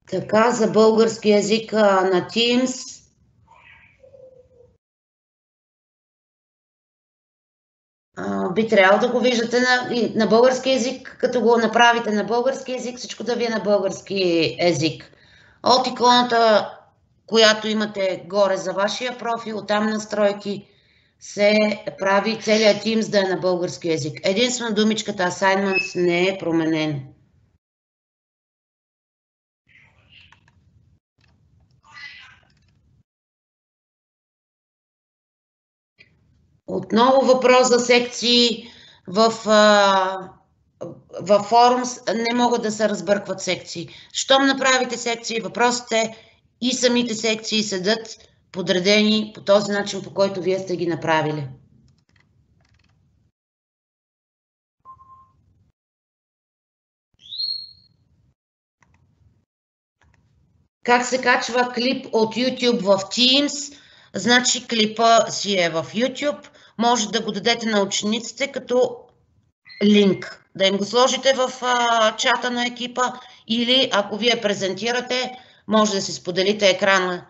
Така, за български език на Teams. Би трябвало да го виждате на български език, като го направите на български език, всичко да ви е на български език. От иконата, която имате горе за вашия профил, там настройки, се прави целият Teams да е на български език. Единствено думичката Assignments не е променена. Отново въпрос за секции в Forums. Не могат да се разбъркват секции. Щом направите секции, въпросите и самите секции седат подредени по този начин, по който вие сте ги направили. Как се качва клип от YouTube в Teams? Значи клипа си е в YouTube. Може да го дадете на учениците като линк. Да им го сложите в чата на екипа или ако вие презентирате, може да си споделите екрана,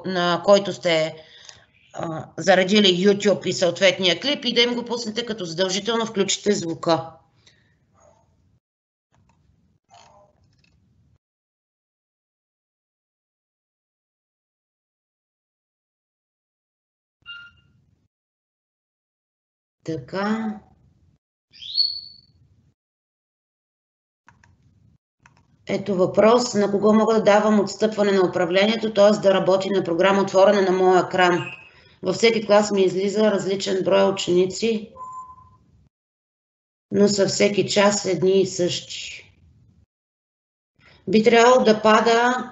на който сте заредили YouTube и съответния клип и да им го пуснете, като задължително включите звука. Така. Ето въпрос, на кого мога да давам отстъпване на управлението, т.е. да работи на програма отворена на моя екран. Във всеки клас ми излиза различен брой ученици, но са всеки час едни и същи. Би трябвало да пада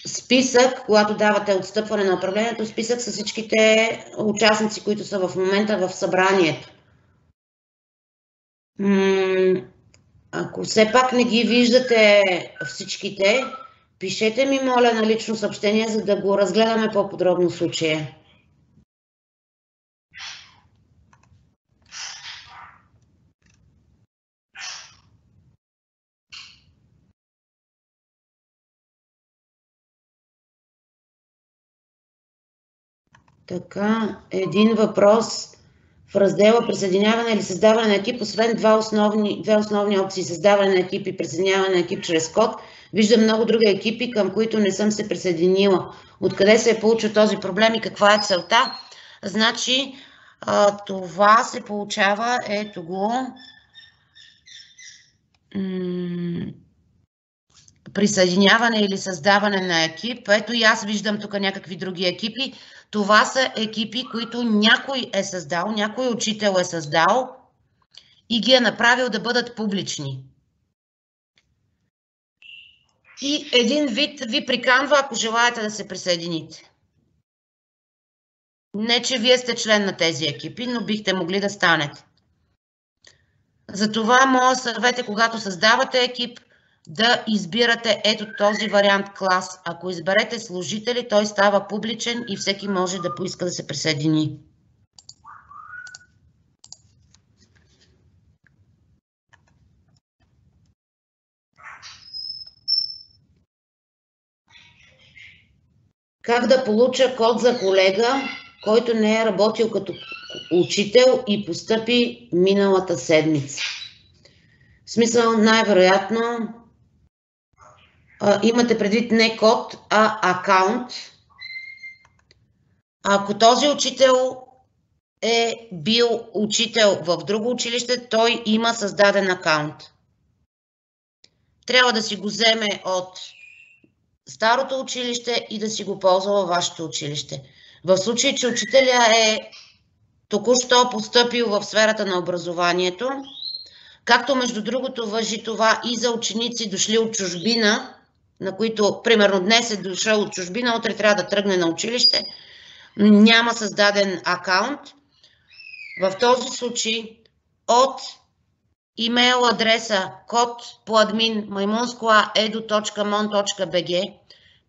списък, когато давате отстъпване на управлението, списък с всичките участници, които са в момента в събранието. Ако все пак не ги виждате всичките, пишете ми, моля, на лично съобщение, за да го разгледаме по-подробно в случая. Така, един въпрос в раздела присъединяване или създаване на екип, освен две основни опции, създаване на екип и присъединяване на екип чрез код, виждам много други екипи, към които не съм се присъединила. Откъде се е получил този проблем и каква е целта? Значи, това се получава, ето го, присъединяване или създаване на екип. Ето и аз виждам тук някакви други екипи. Това са екипи, които някой е създал, някой учител е създал и ги е направил да бъдат публични. И един вид ви приканва, ако желаете да се присъедините. Не, че вие сте член на тези екипи, но бихте могли да станете. Затова моят съвет е, когато създавате екип, да избирате ето този вариант клас. Ако изберете служители, той става публичен и всеки може да поиска да се присъедини. Как да получа код за колега, който не е работил като учител и постъпи миналата седмица? В смисъл, най-вероятно имате предвид не код, а акаунт. Ако този учител е бил учител в друго училище, той има създаден акаунт. Трябва да си го вземе от старото училище и да си го ползва във вашето училище. В случай, че учителя е току-що постъпил в сферата на образованието, както между другото важи това и за ученици дошли от чужбина, на които, примерно, днес е дошъл от чужбина, утре трябва да тръгне на училище, няма създаден акаунт. В този случай от имейл адреса код по админ maimunskoa.edu.mon.bg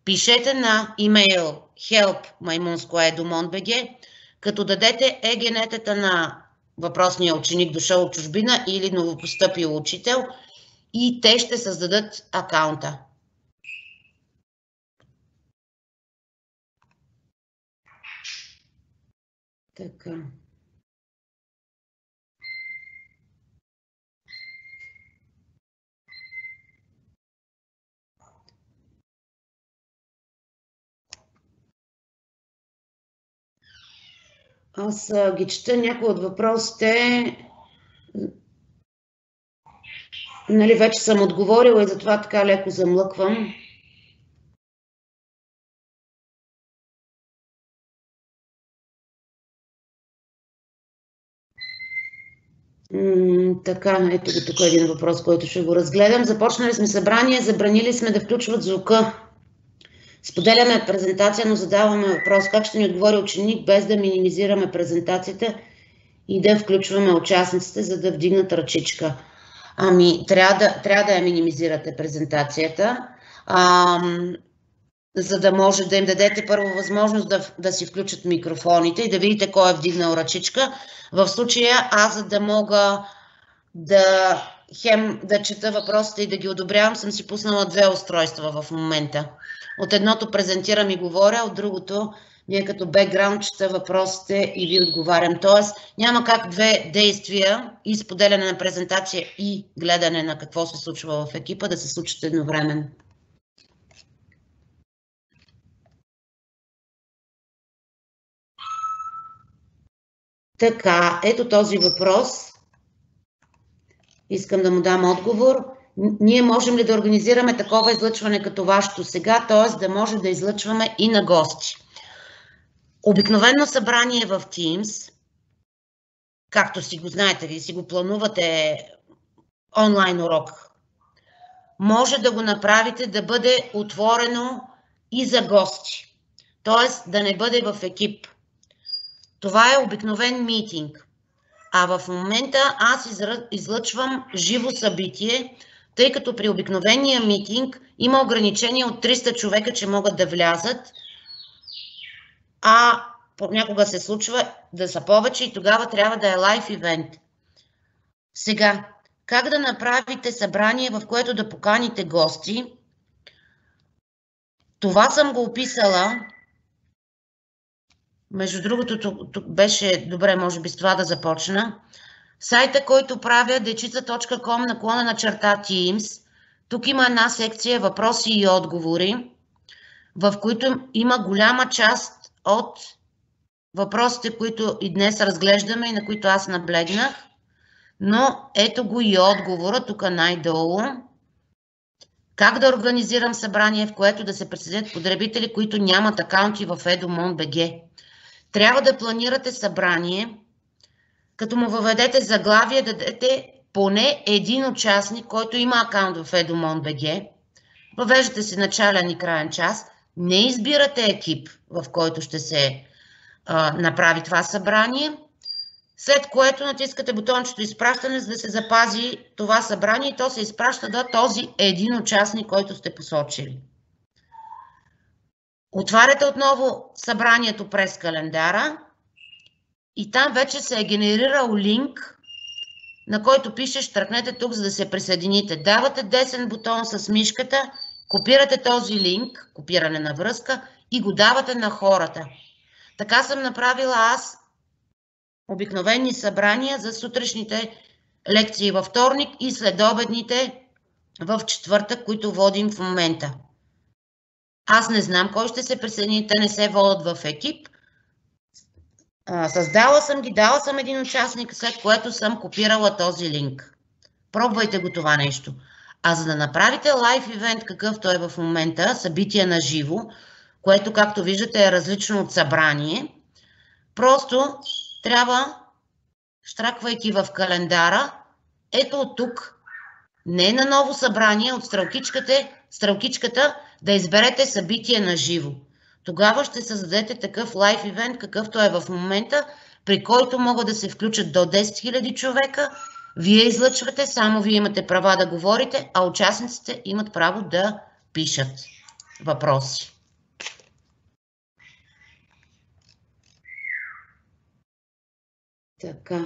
пишете на имейл help@maimunskoa.edu.mon.bg, като дадете егенетата на въпросния ученик дошъл от чужбина или новопостъпил учител и те ще създадат акаунта. Така. Аз ги чета някои от въпросите. Нали, вече съм отговорила и затова така леко замлъквам. Така, ето го тук един въпрос, който ще го разгледам. Започнали сме събрание, забранили сме да включват звука. Споделяме презентация, но задаваме въпрос как ще ни отговори ученик, без да минимизираме презентацията и да включваме участниците, за да вдигнат ръчичка. Ами, трябва да я минимизирате презентацията, за да може да им дадете първо възможност да си включат микрофоните и да видите кой е вдигнал ръчичка. В случая аз, за да мога да чета въпросите и да ги одобрявам, съм си пуснала две устройства в момента. От едното презентирам и говоря, от другото ние като бекграунд чета въпросите и ви отговарям. Тоест няма как две действия, и споделяне на презентация и гледане на какво се случва в екипа, да се случат едновременно. Така, ето този въпрос. Искам да му дам отговор. Ние можем ли да организираме такова излъчване като вашето сега, т.е. да може да излъчваме и на гости? Обикновено събрание в Teams, както си го знаете, вие си го планувате онлайн урок, може да го направите да бъде отворено и за гости, т.е. да не бъде в екип. Това е обикновен митинг. А в момента аз излъчвам живо събитие, тъй като при обикновения митинг има ограничение от 300 човека, че могат да влязат, а понякога се случва да са повече и тогава трябва да е лайв ивент. Сега, как да направите събрание, в което да поканите гости? Това съм го описала. Между другото, тук беше добре, може би с това да започна. Сайта, който правя, dechica.com/Teams. Тук има една секция въпроси и отговори, в които има голяма част от въпросите, които и днес разглеждаме и на които аз наблегнах. Но ето го и отговора, тук най-долу. Как да организирам събрание, в което да се присъединят потребители, които нямат акаунти в Edumon.bg? Трябва да планирате събрание, като му въведете заглавие, да дадете поне един участник, който има акаунт в Edumon.bg. Въвеждате си начален и краен час. Не избирате екип, в който ще се направи това събрание, след което натискате бутончето изпращане, за да се запази това събрание и то се изпраща до този един участник, който сте посочили. Отваряте отново събранието през календара и там вече се е генерирал линк, на който пише "Щръкнете тук, за да се присъедините". Давате десен бутон с мишката, копирате този линк, копиране на връзка, и го давате на хората. Така съм направила аз обикновени събрания за сутрешните лекции във вторник и следобедните в четвъртък, които водим в момента. Аз не знам кой ще се присъедини, те не се водят в екип. Създала съм ги, дала съм един участник, след което съм копирала този линк. Пробвайте го това нещо. А за да направите лайв ивент, какъвто е в момента, събитие на живо, което, както виждате, е различно от събрание, просто трябва, щраквайки в календара, ето от тук, не на ново събрание, от стрелкичката да изберете събитие на живо. Тогава ще създадете такъв лайв ивент, какъвто е в момента, при който могат да се включат до 10 000 човека. Вие излъчвате, само вие имате права да говорите, а участниците имат право да пишат въпроси. Така.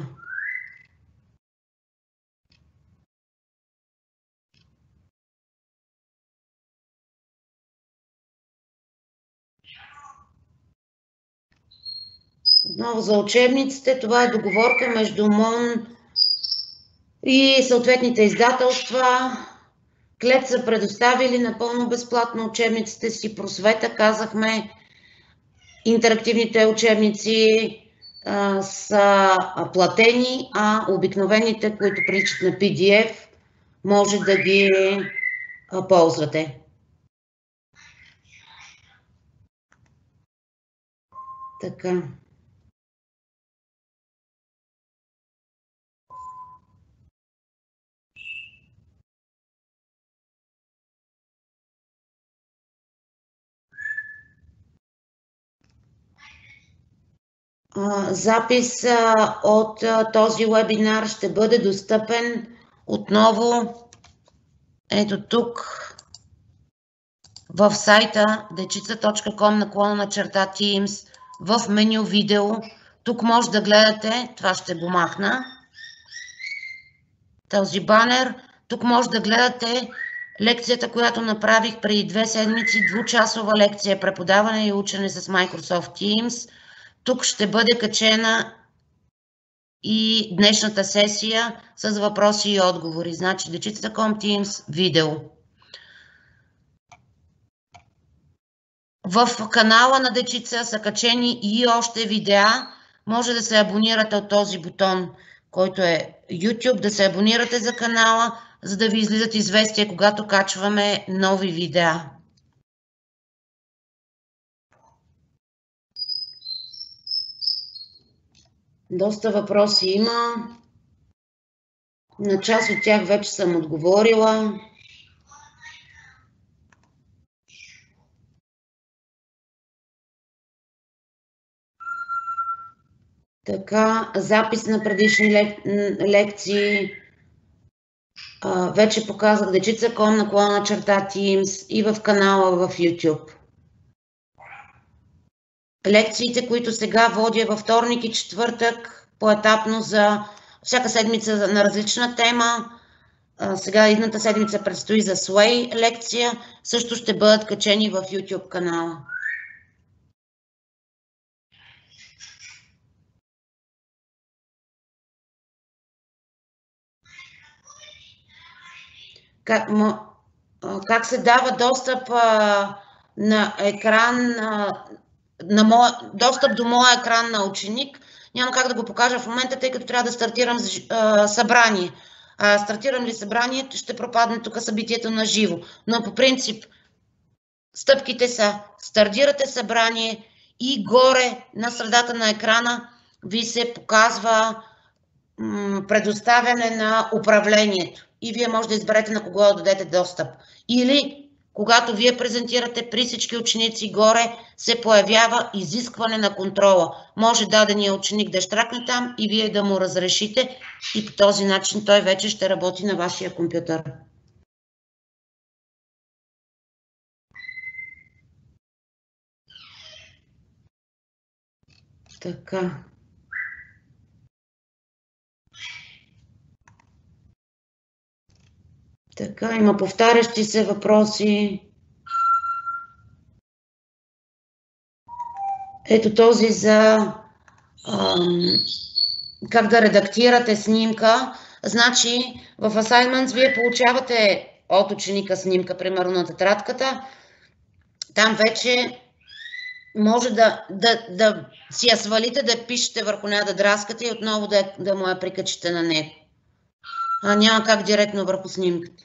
Отново за учебниците, това е договорка между МОН и съответните издателства. Клет са предоставили напълно безплатно учебниците си. Просвета, казахме, интерактивните учебници са платени, а обикновените, които приличат на PDF, може да ги ползвате. Така. Запис от този вебинар ще бъде достъпен отново ето тук в сайта dechica.com/Teams в меню видео. Тук може да гледате, това ще го махна, този банер. Тук може да гледате лекцията, която направих преди 2 седмици, 2-часова лекция преподаване и учене с Microsoft Teams. Тук ще бъде качена и днешната сесия с въпроси и отговори. Значи dechica.com Teams видео. В канала на Dechica са качени и още видеа. Може да се абонирате от този бутон, който е YouTube, да се абонирате за канала, за да ви излизат известия, когато качваме нови видеа. Доста въпроси има. На част от тях вече съм отговорила. Така, запис на предишни лекции. Вече показах dechica.com/Teams и в канала в YouTube. Лекциите, които сега водя във вторник и четвъртък, поетапно за всяка седмица на различна тема. Сега едната седмица предстои за Sway лекция, също ще бъдат качени в YouTube канала. Как се дава достъп на екран, достъп до моя екран на ученик? Няма как да го покажа в момента, тъй като трябва да стартирам събрание. Стартирам ли събрание, ще пропадне тук събитието на живо. Но по принцип, стъпките са: стартирате събрание и горе на средата на екрана ви се показва предоставяне на управлението. И вие може да изберете на кого да дадете достъп. Или, когато вие презентирате при всички ученици, горе се появява изискване на контрола. Може дадения ученик да щракне там и вие да му разрешите и по този начин той вече ще работи на вашия компютър. Така. Така, има повтарящи се въпроси. Ето този за как да редактирате снимка. Значи в Assignments вие получавате от ученика снимка, примерно на тетрадката. Там вече може да си я свалите, да пишете върху нея, да драскате и отново да му я прикачите на него. Няма как директно върху снимката.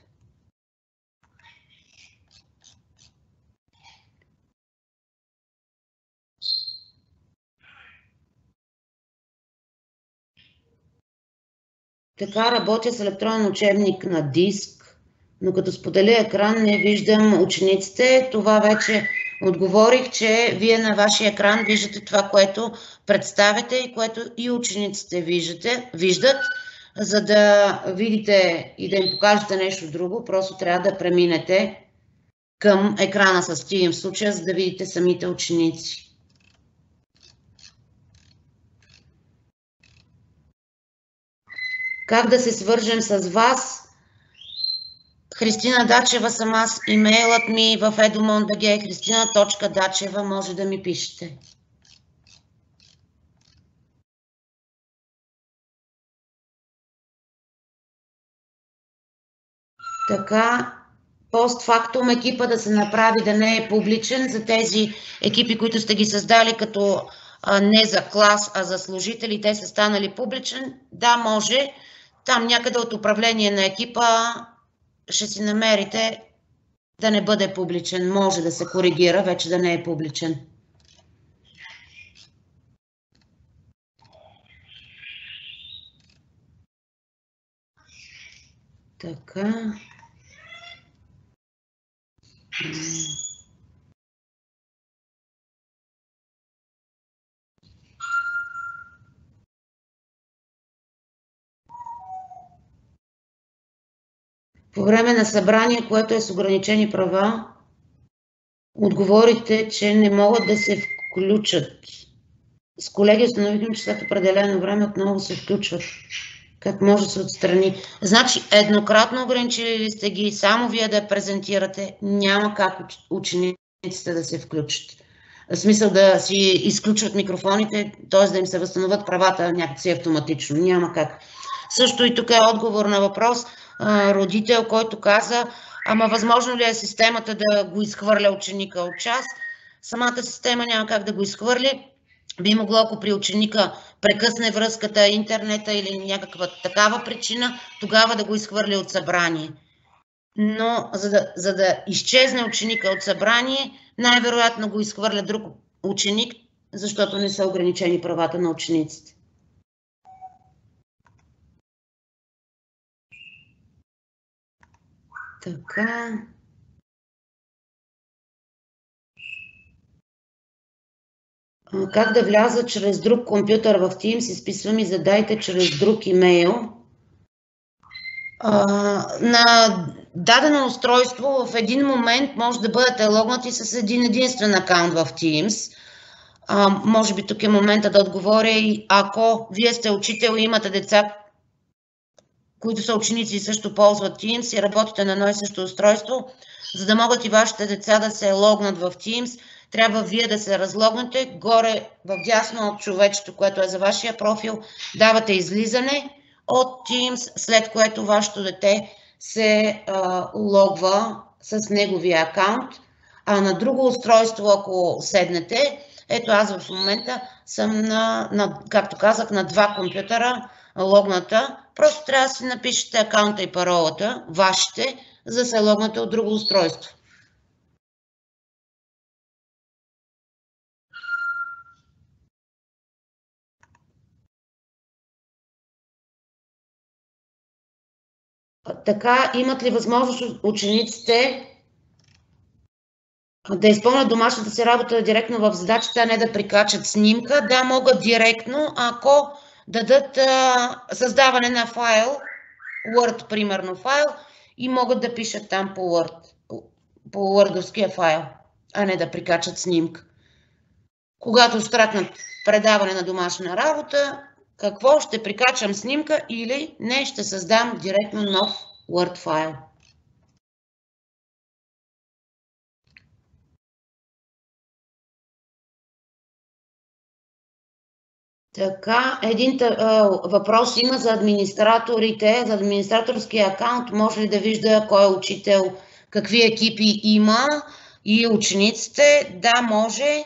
Така работя с електронен учебник на диск, но като споделя екран не виждам учениците. Това вече отговорих, че вие на вашия екран виждате това, което представяте и което и учениците виждат. За да видите и да им покажете нещо друго, просто трябва да преминете към екрана с Teams в случая, за да видите самите ученици. Как да се свържем с вас? Христина Дачева съм аз. Имейлът ми в edumon.bg е Христина.Дачева. Може да ми пишете. Така, постфактум екипа да се направи да не е публичен за тези екипи, които сте ги създали като не за клас, а за служители, те са станали публичен. Да, може. Там някъде от управление на екипа ще си намерите да не бъде публичен. Може да се коригира, вече да не е публичен. Така. По време на събрание, което е с ограничени права, отговорите, че не могат да се включат. С колеги установихме, че след определено време отново се включват. Как може да се отстрани? Значи, еднократно ограничили ли сте ги, само вие да презентирате, няма как учениците да се включат. В смисъл да си изключват микрофоните, т.е. да им се възстановят правата някакси автоматично. Няма как. Също и тук е отговор на въпрос. Родител, който каза, ама възможно ли е системата да го изхвърля ученика от час? Самата система няма как да го изхвърли. Би могло, ако при ученика прекъсне връзката, интернета или някаква такава причина, тогава да го изхвърли от събрание. Но за да изчезне ученика от събрание, най-вероятно го изхвърля друг ученик, защото не са ограничени правата на учениците. Така. Как да вляза чрез друг компютър в Teams? Изписвам и задайте чрез друг имейл. На дадено устройство в един момент може да бъдете логнати с един единствен акаунт в Teams. Може би тук е момента да отговоря и ако вие сте учител и имате деца, които са ученици и също ползват Teams и работите на едно и също устройство, за да могат и вашите деца да се логнат в Teams, трябва вие да се разлогнете. Горе в дясно от човечето, което е за вашия профил, давате излизане от Teams, след което вашето дете се логва с неговия акаунт. А на друго устройство, ако седнете, ето аз в момента съм както казах, на 2 компютъра логната. Просто трябва да си напишете акаунта и паролата, вашите, за да се логнете от друго устройство. Така, имат ли възможност учениците да изпълнят домашната си работа директно в задачата, а не да прикачат снимка? Да, могат директно, ако дадат създаване на файл, Word, примерно файл, и могат да пишат там по Word, по Word-овския файл, а не да прикачат снимка. Когато стракнат предаване на домашна работа, какво? Ще прикачам снимка или не, ще създам директно нов Word файл. Така, един въпрос има за администраторите, за администраторския акаунт. Може ли да вижда кой е учител, какви екипи има и учениците? Да, може.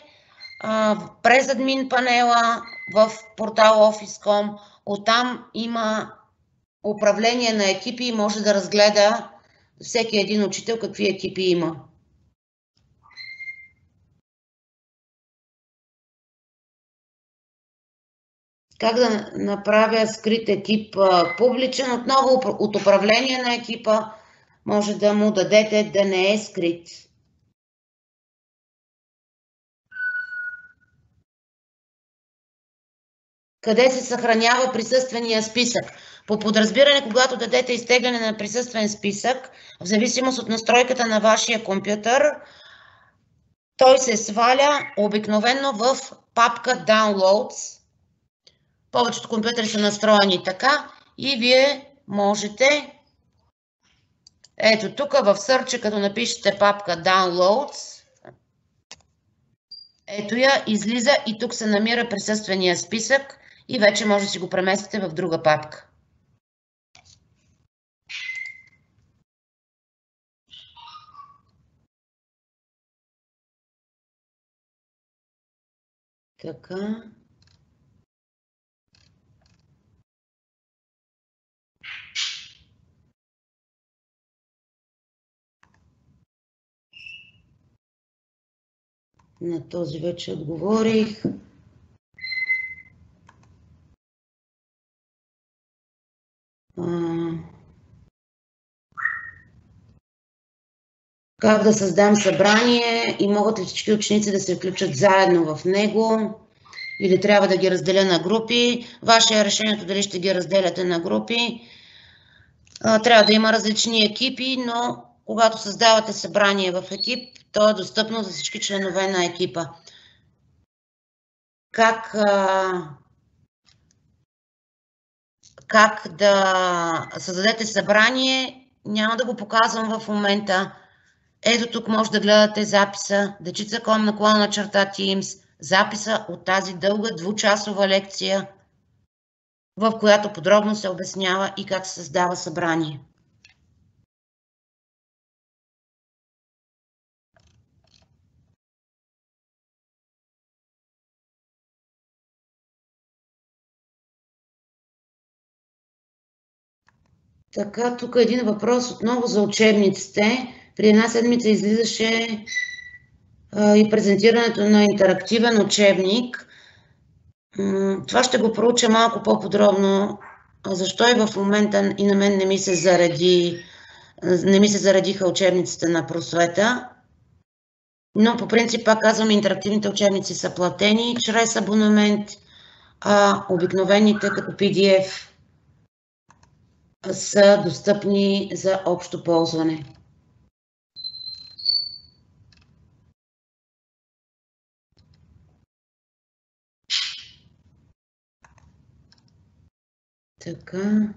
През админ панела в портал Office.com, оттам има управление на екипи и може да разгледа всеки един учител какви екипи има. Как да направя скрит екип публичен? Отново от управление на екипа може да му дадете да не е скрит. Къде се съхранява присъствения списък? По подразбиране, когато дадете изтегляне на присъствен списък, в зависимост от настройката на вашия компютър, той се сваля обикновено в папка Downloads. Повечето компютъри са настроени така и вие можете, ето тук в Search, като напишете папка Downloads, ето я, излиза и тук се намира присъствения списък и вече може да си го преместите в друга папка. Така. На този вече отговорих. Как да създам събрание и могат ли всички ученици да се включат заедно в него или трябва да ги разделя на групи? Ваше е решението дали ще ги разделяте на групи. Трябва да има различни екипи, но когато създавате събрание в екип, то е достъпно за всички членове на екипа. Как да създадете събрание, няма да го показвам в момента. Ето тук може да гледате записа, dechica.com/Teams, записа от тази дълга 2-часова лекция, в която подробно се обяснява и как се създава събрание. Така, тук един въпрос отново за учебниците. При една седмица излизаше и презентирането на интерактивен учебник. Това ще го проуча малко по-подробно. Защо и в момента и на мен не ми се зареди не ми се заредиха учебниците на Просвета, но по принцип, пак казвам, интерактивните учебници са платени чрез абонамент, а обикновените като PDF са достъпни за общо ползване. Така.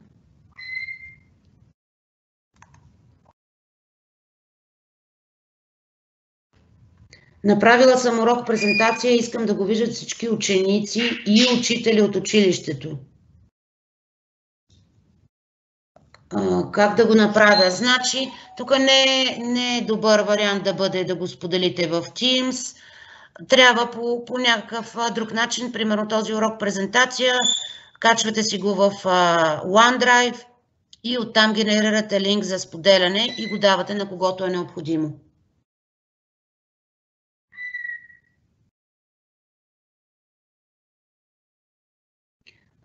Направила съм урок презентация, искам да го виждат всички ученици и учители от училището. Как да го направя? Значи, тук не е добър вариант да бъде да го споделите в Teams. Трябва по някакъв друг начин, примерно този урок презентация, качвате си го в OneDrive и оттам генерирате линк за споделяне и го давате на когото е необходимо.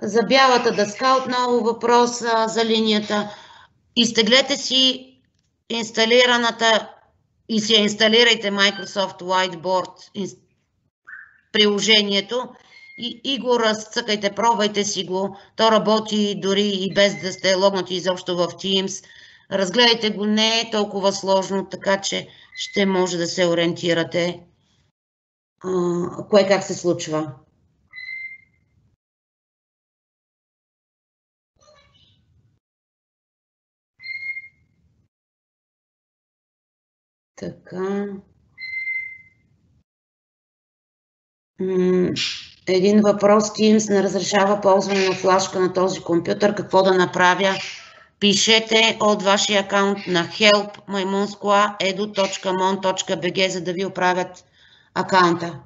За бялата дъска отново въпрос за линията. Изтеглете си инсталираната и си инсталирайте Microsoft Whiteboard приложението и го разцъкайте, пробвайте си го. То работи дори и без да сте логнати изобщо в Teams. Разгледайте го, не е толкова сложно, така че ще може да се ориентирате кое как се случва. Така. Един въпрос. Teams не разрешава ползване на флашка на този компютър. Какво да направя? Пишете от вашия акаунт на help.maimunskla.edu.mon.bg, за да ви оправят акаунта.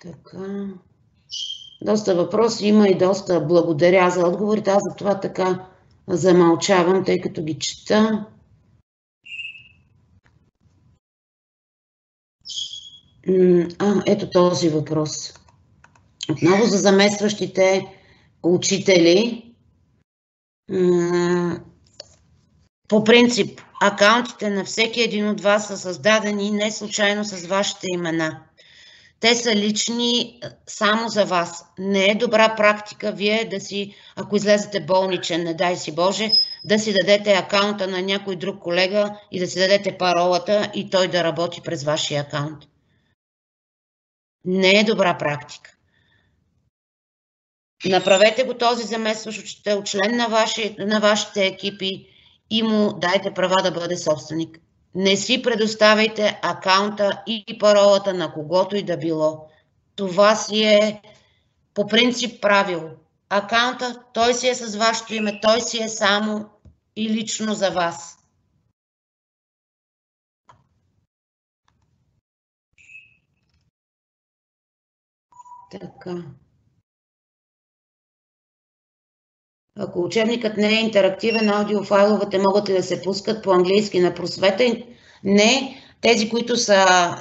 Така. Доста въпроси има и доста благодаря за отговорите. Аз за това така замълчавам, тъй като ги чета. Ето този въпрос. Отново за заместващите учители. По принцип, акаунтите на всеки един от вас са създадени не случайно с вашите имена. Те са лични само за вас. Не е добра практика вие да си, ако излезете болничен, не дай си Боже, да си дадете акаунта на някой друг колега и да си дадете паролата и той да работи през вашия акаунт. Не е добра практика. Направете го този заместващ учител, член на вашите екипи и му дайте права да бъде собственик. Не си предоставяйте акаунта и паролата на когото и да било. Това си е по принцип правило. Акаунта, той си е с вашето име, той си е само и лично за вас. Така. Ако учебникът не е интерактивен, аудиофайловете могат ли да се пускат по английски на Просвета? Не, тези, които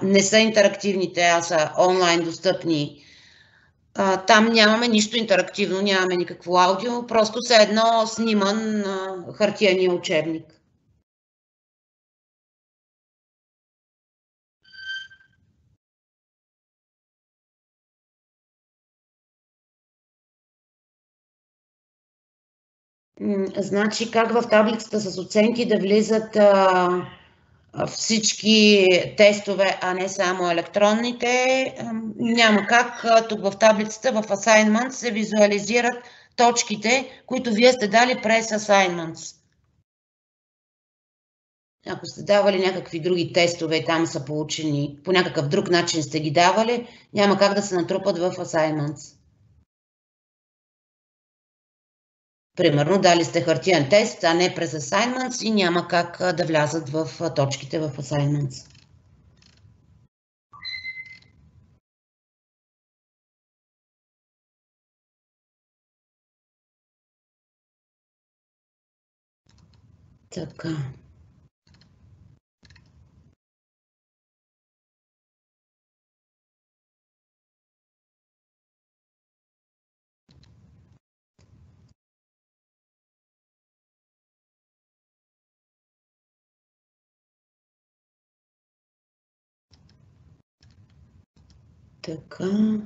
не са интерактивните, а са онлайн достъпни. Там нямаме нищо интерактивно, нямаме никакво аудио, просто са едно сниман хартияния учебник. Значи как в таблицата с оценки да влизат всички тестове, а не само електронните? Няма как. Тук в таблицата, в Assignments се визуализират точките, които вие сте дали през Assignments. Ако сте давали някакви други тестове и там са получени, по някакъв друг начин сте ги давали, няма как да се натрупат в Assignments. Примерно, дали сте хартиен тест, а не през Assignments и няма как да влязат в точките в Assignments. Така. Така.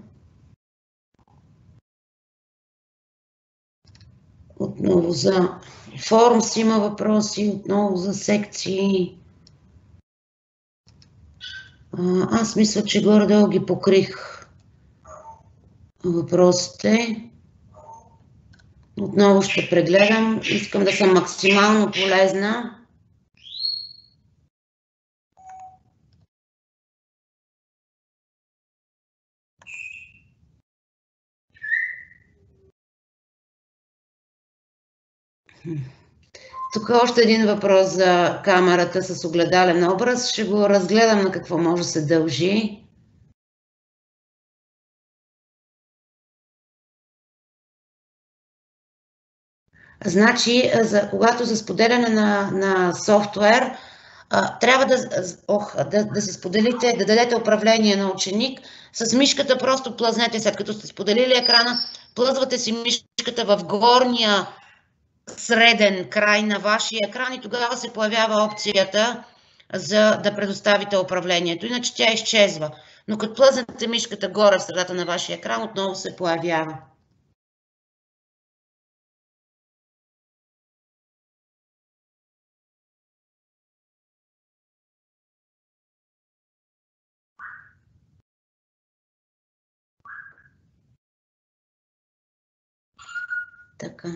Отново за Forms има въпроси, отново за секции. Аз мисля, че горе-долу ги покрих въпросите. Отново ще прегледам. Искам да съм максимално полезна. Тук още един въпрос за камерата с огледален образ. Ще го разгледам на какво може да се дължи. Значи, когато за споделяне на софтуер, трябва да се споделите, да дадете управление на ученик. С мишката просто плъзнете, след като сте споделили екрана, плъзвате си мишката в горния среден край на вашия екран и тогава се появява опцията за да предоставите управлението. Иначе тя изчезва. Но като плъзнете мишката горе в средата на вашия екран, отново се появява. Така.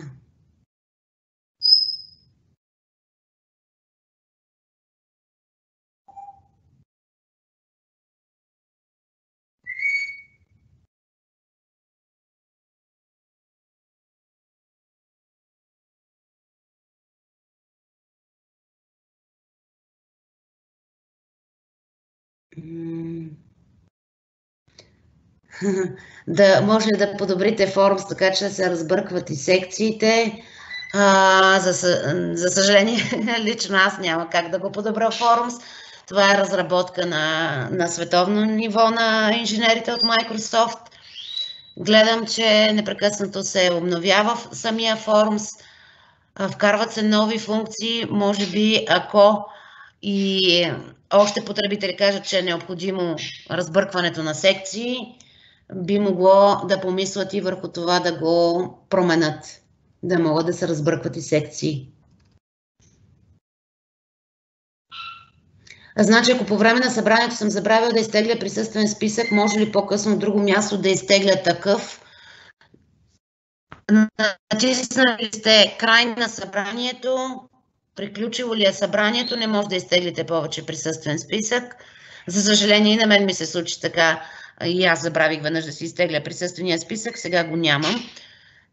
Да може ли да подобрите Forms, така че да се разбъркват и секциите? За съжаление, лично аз няма как да го подобря Forms. Това е разработка на световно ниво на инженерите от Microsoft. Гледам, че непрекъснато се обновява самия Forms. Вкарват се нови функции. Може би, ако и още потребители кажат, че е необходимо разбъркването на секции, би могло да помислят и върху това да го променят, да могат да се разбъркват и секции. Значи, ако по време на събранието съм забравил да изтегля присъствен списък, може ли по-късно от друго място да изтегля такъв? Натиснали сте край на събранието, приключило ли е събранието, не може да изтеглите повече присъствен списък. За съжаление, и на мен ми се случи така. И аз забравих веднъж да си изтегля присъствения списък, сега го нямам.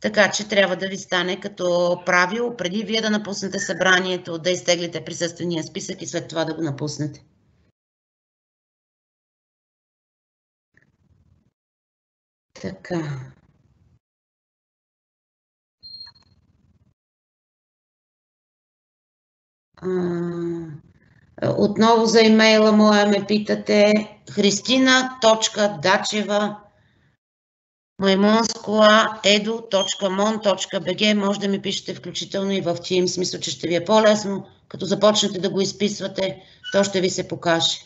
Така че трябва да ви стане като правило, преди вие да напуснете събранието, да изтеглите присъствения списък и след това да го напуснете. Така. Отново за имейла моя ме питате. Христина.дачева@edu.mon.bg. Може да ми пишете включително и в Teams. Мисля, че ще ви е по-лесно. Като започнете да го изписвате, то ще ви се покаже.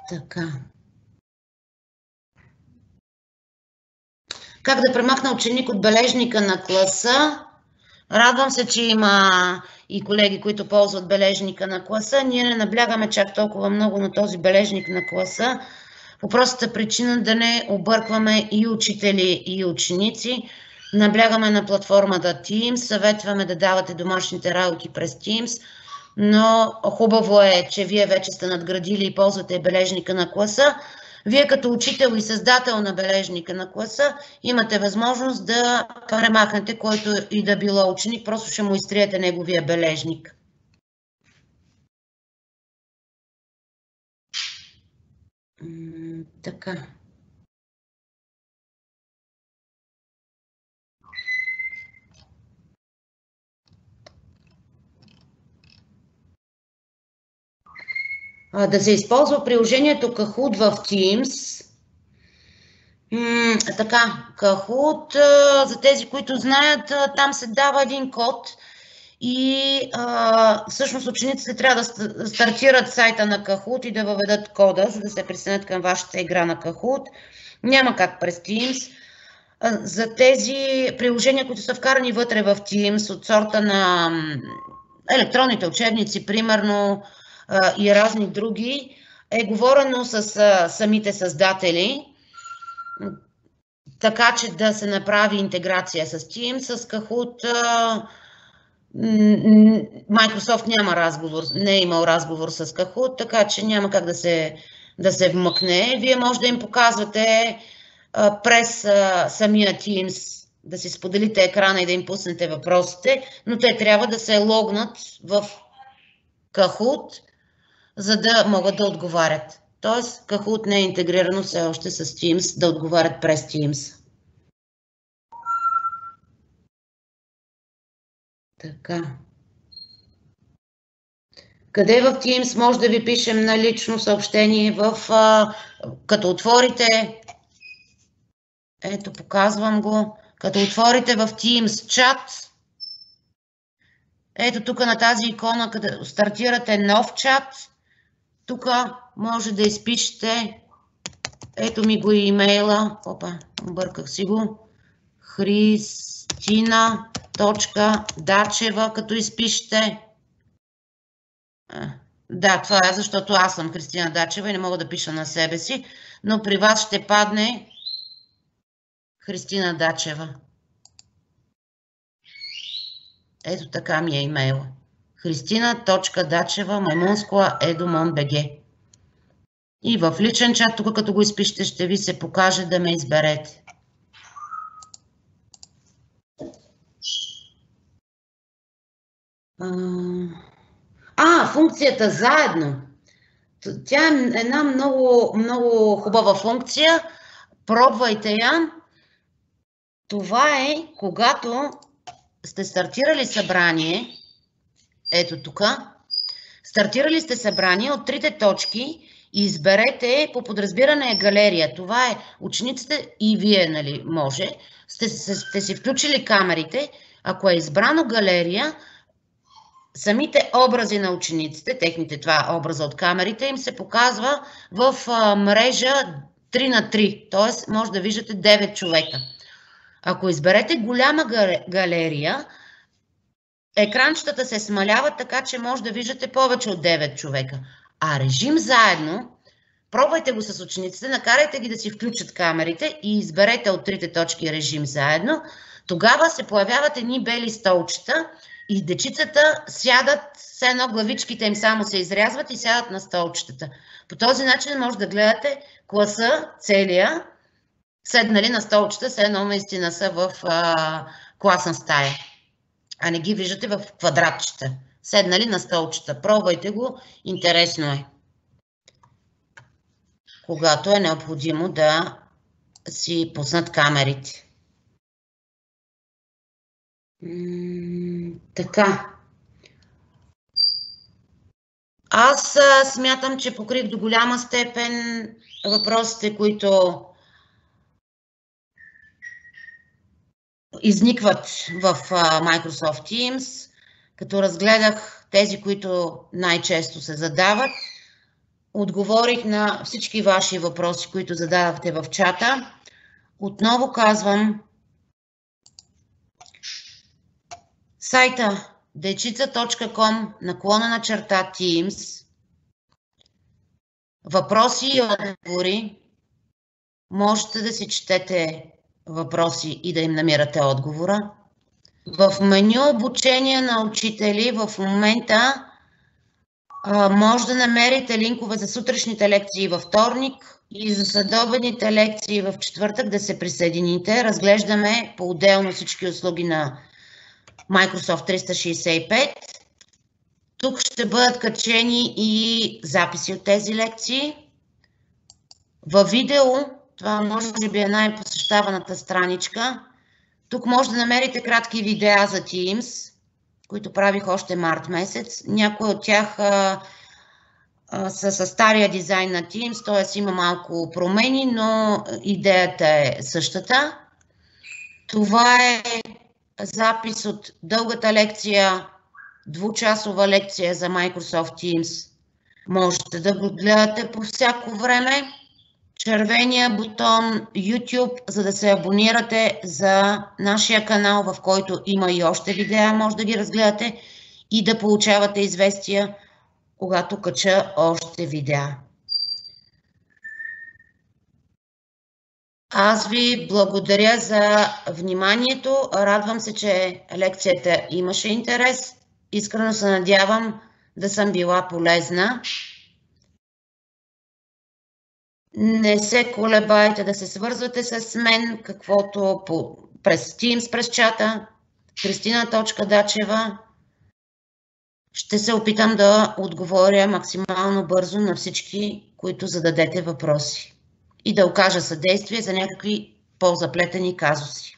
Така. Как да премахна ученик от бележника на класа? Радвам се, че има и колеги, които ползват бележника на класа. Ние не наблягаме чак толкова много на този бележник на класа. По простата причина да не объркваме и учители, и ученици. Наблягаме на платформата Teams, съветваме да давате домашните работи през Teams, но хубаво е, че вие вече сте надградили и ползвате бележника на класа. Вие като учител и създател на бележника на класа имате възможност да премахнете който и да било ученик, просто ще му изтриете неговия бележник. Така. Да се използва приложението Kahoot в Teams. Така, Kahoot, за тези, които знаят, там се дава един код и всъщност учениците трябва да стартират сайта на Kahoot и да въведат кода, за да се присъединят към вашата игра на Kahoot. Няма как през Teams. За тези приложения, които са вкарани вътре в Teams, от сорта на електронните учебници, примерно, и разни други, е говорено с самите създатели, така че да се направи интеграция с Teams. С Kahoot Microsoft няма разговор, не е имал разговор с Kahoot, така че няма как да се вмъкне. Вие може да им показвате през самия Teams, да си споделите екрана и да им пуснете въпросите, но те трябва да се логнат в Kahoot, за да могат да отговарят. Тоест, Kahoot не е интегрирано все още с Teams, да отговарят през Teams. Така. Къде в Teams може да ви пишем на лично съобщение? Като отворите, ето показвам го, като отворите в Teams чат, ето тук на тази икона, къде стартирате нов чат, тук може да изпишете, ето ми го имейла, опа, обърках си го, Христина.Дачева, като изпишете. Да, това е, защото аз съм Христина Дачева и не мога да пиша на себе си, но при вас ще падне Христина Дачева. Ето така ми е имейла. Христина.Дачева@edumon.bg. И в личен чат, тук като го изпишете, ще ви се покаже да ме изберете. Функцията заедно. Тя е една много, много хубава функция. Пробвайте я. Това е, когато сте стартирали събрание, ето тук, стартирали сте събрание от трите точки и изберете, по подразбиране е галерия. Това е учениците и вие, нали, може. Сте си включили камерите. Ако е избрано галерия, самите образи на учениците, техните това образа от камерите, им се показва в мрежа 3×3, т.е. може да виждате 9 човека. Ако изберете голяма галерия, екранчетата се смаляват така, че може да виждате повече от 9 човека. А режим заедно, пробвайте го с учениците, накарайте ги да си включат камерите и изберете от трите точки режим заедно. Тогава се появяват едни бели столчета и дечицата сядат, все едно главичките им само се изрязват и сядат на столчетата. По този начин може да гледате класа целия, седнали на столчета, все едно наистина са в класна стая, а не ги виждате в квадратчета. Седнали на столчета. Пробвайте го, интересно е. Когато е необходимо да си пуснат камерите. Така. Аз смятам, че покрих до голяма степен въпросите, които изникват в Microsoft Teams, като разгледах тези, които най-често се задават. Отговорих на всички ваши въпроси, които зададахте в чата. Отново казвам, сайта dechica.com/Teams, въпроси и отговори, можете да си четете въпроси и да им намирате отговора. В меню обучение на учители в момента може да намерите линкове за сутрешните лекции във вторник и за следобедните лекции в четвъртък, да се присъедините. Разглеждаме по-отделно всички услуги на Microsoft 365. Тук ще бъдат качени и записи от тези лекции. Във видео, това може би е най-посещаваната страничка, тук може да намерите кратки видеа за Teams, които правих още март месец. Някои от тях с стария дизайн на Teams, т.е. има малко промени, но идеята е същата. Това е запис от дългата лекция, двучасова лекция за Microsoft Teams. Можете да го гледате по всяко време. Червения бутон YouTube, за да се абонирате за нашия канал, в който има и още видеа, може да ги разгледате и да получавате известия, когато кача още видеа. Аз ви благодаря за вниманието. Радвам се, че лекцията имаше интерес. Искрено се надявам да съм била полезна. Не се колебайте да се свързвате с мен, каквото през Teams, през чата, Христина.Дачева. Ще се опитам да отговоря максимално бързо на всички, които зададете въпроси и да окажа съдействие за някакви по-заплетени казуси.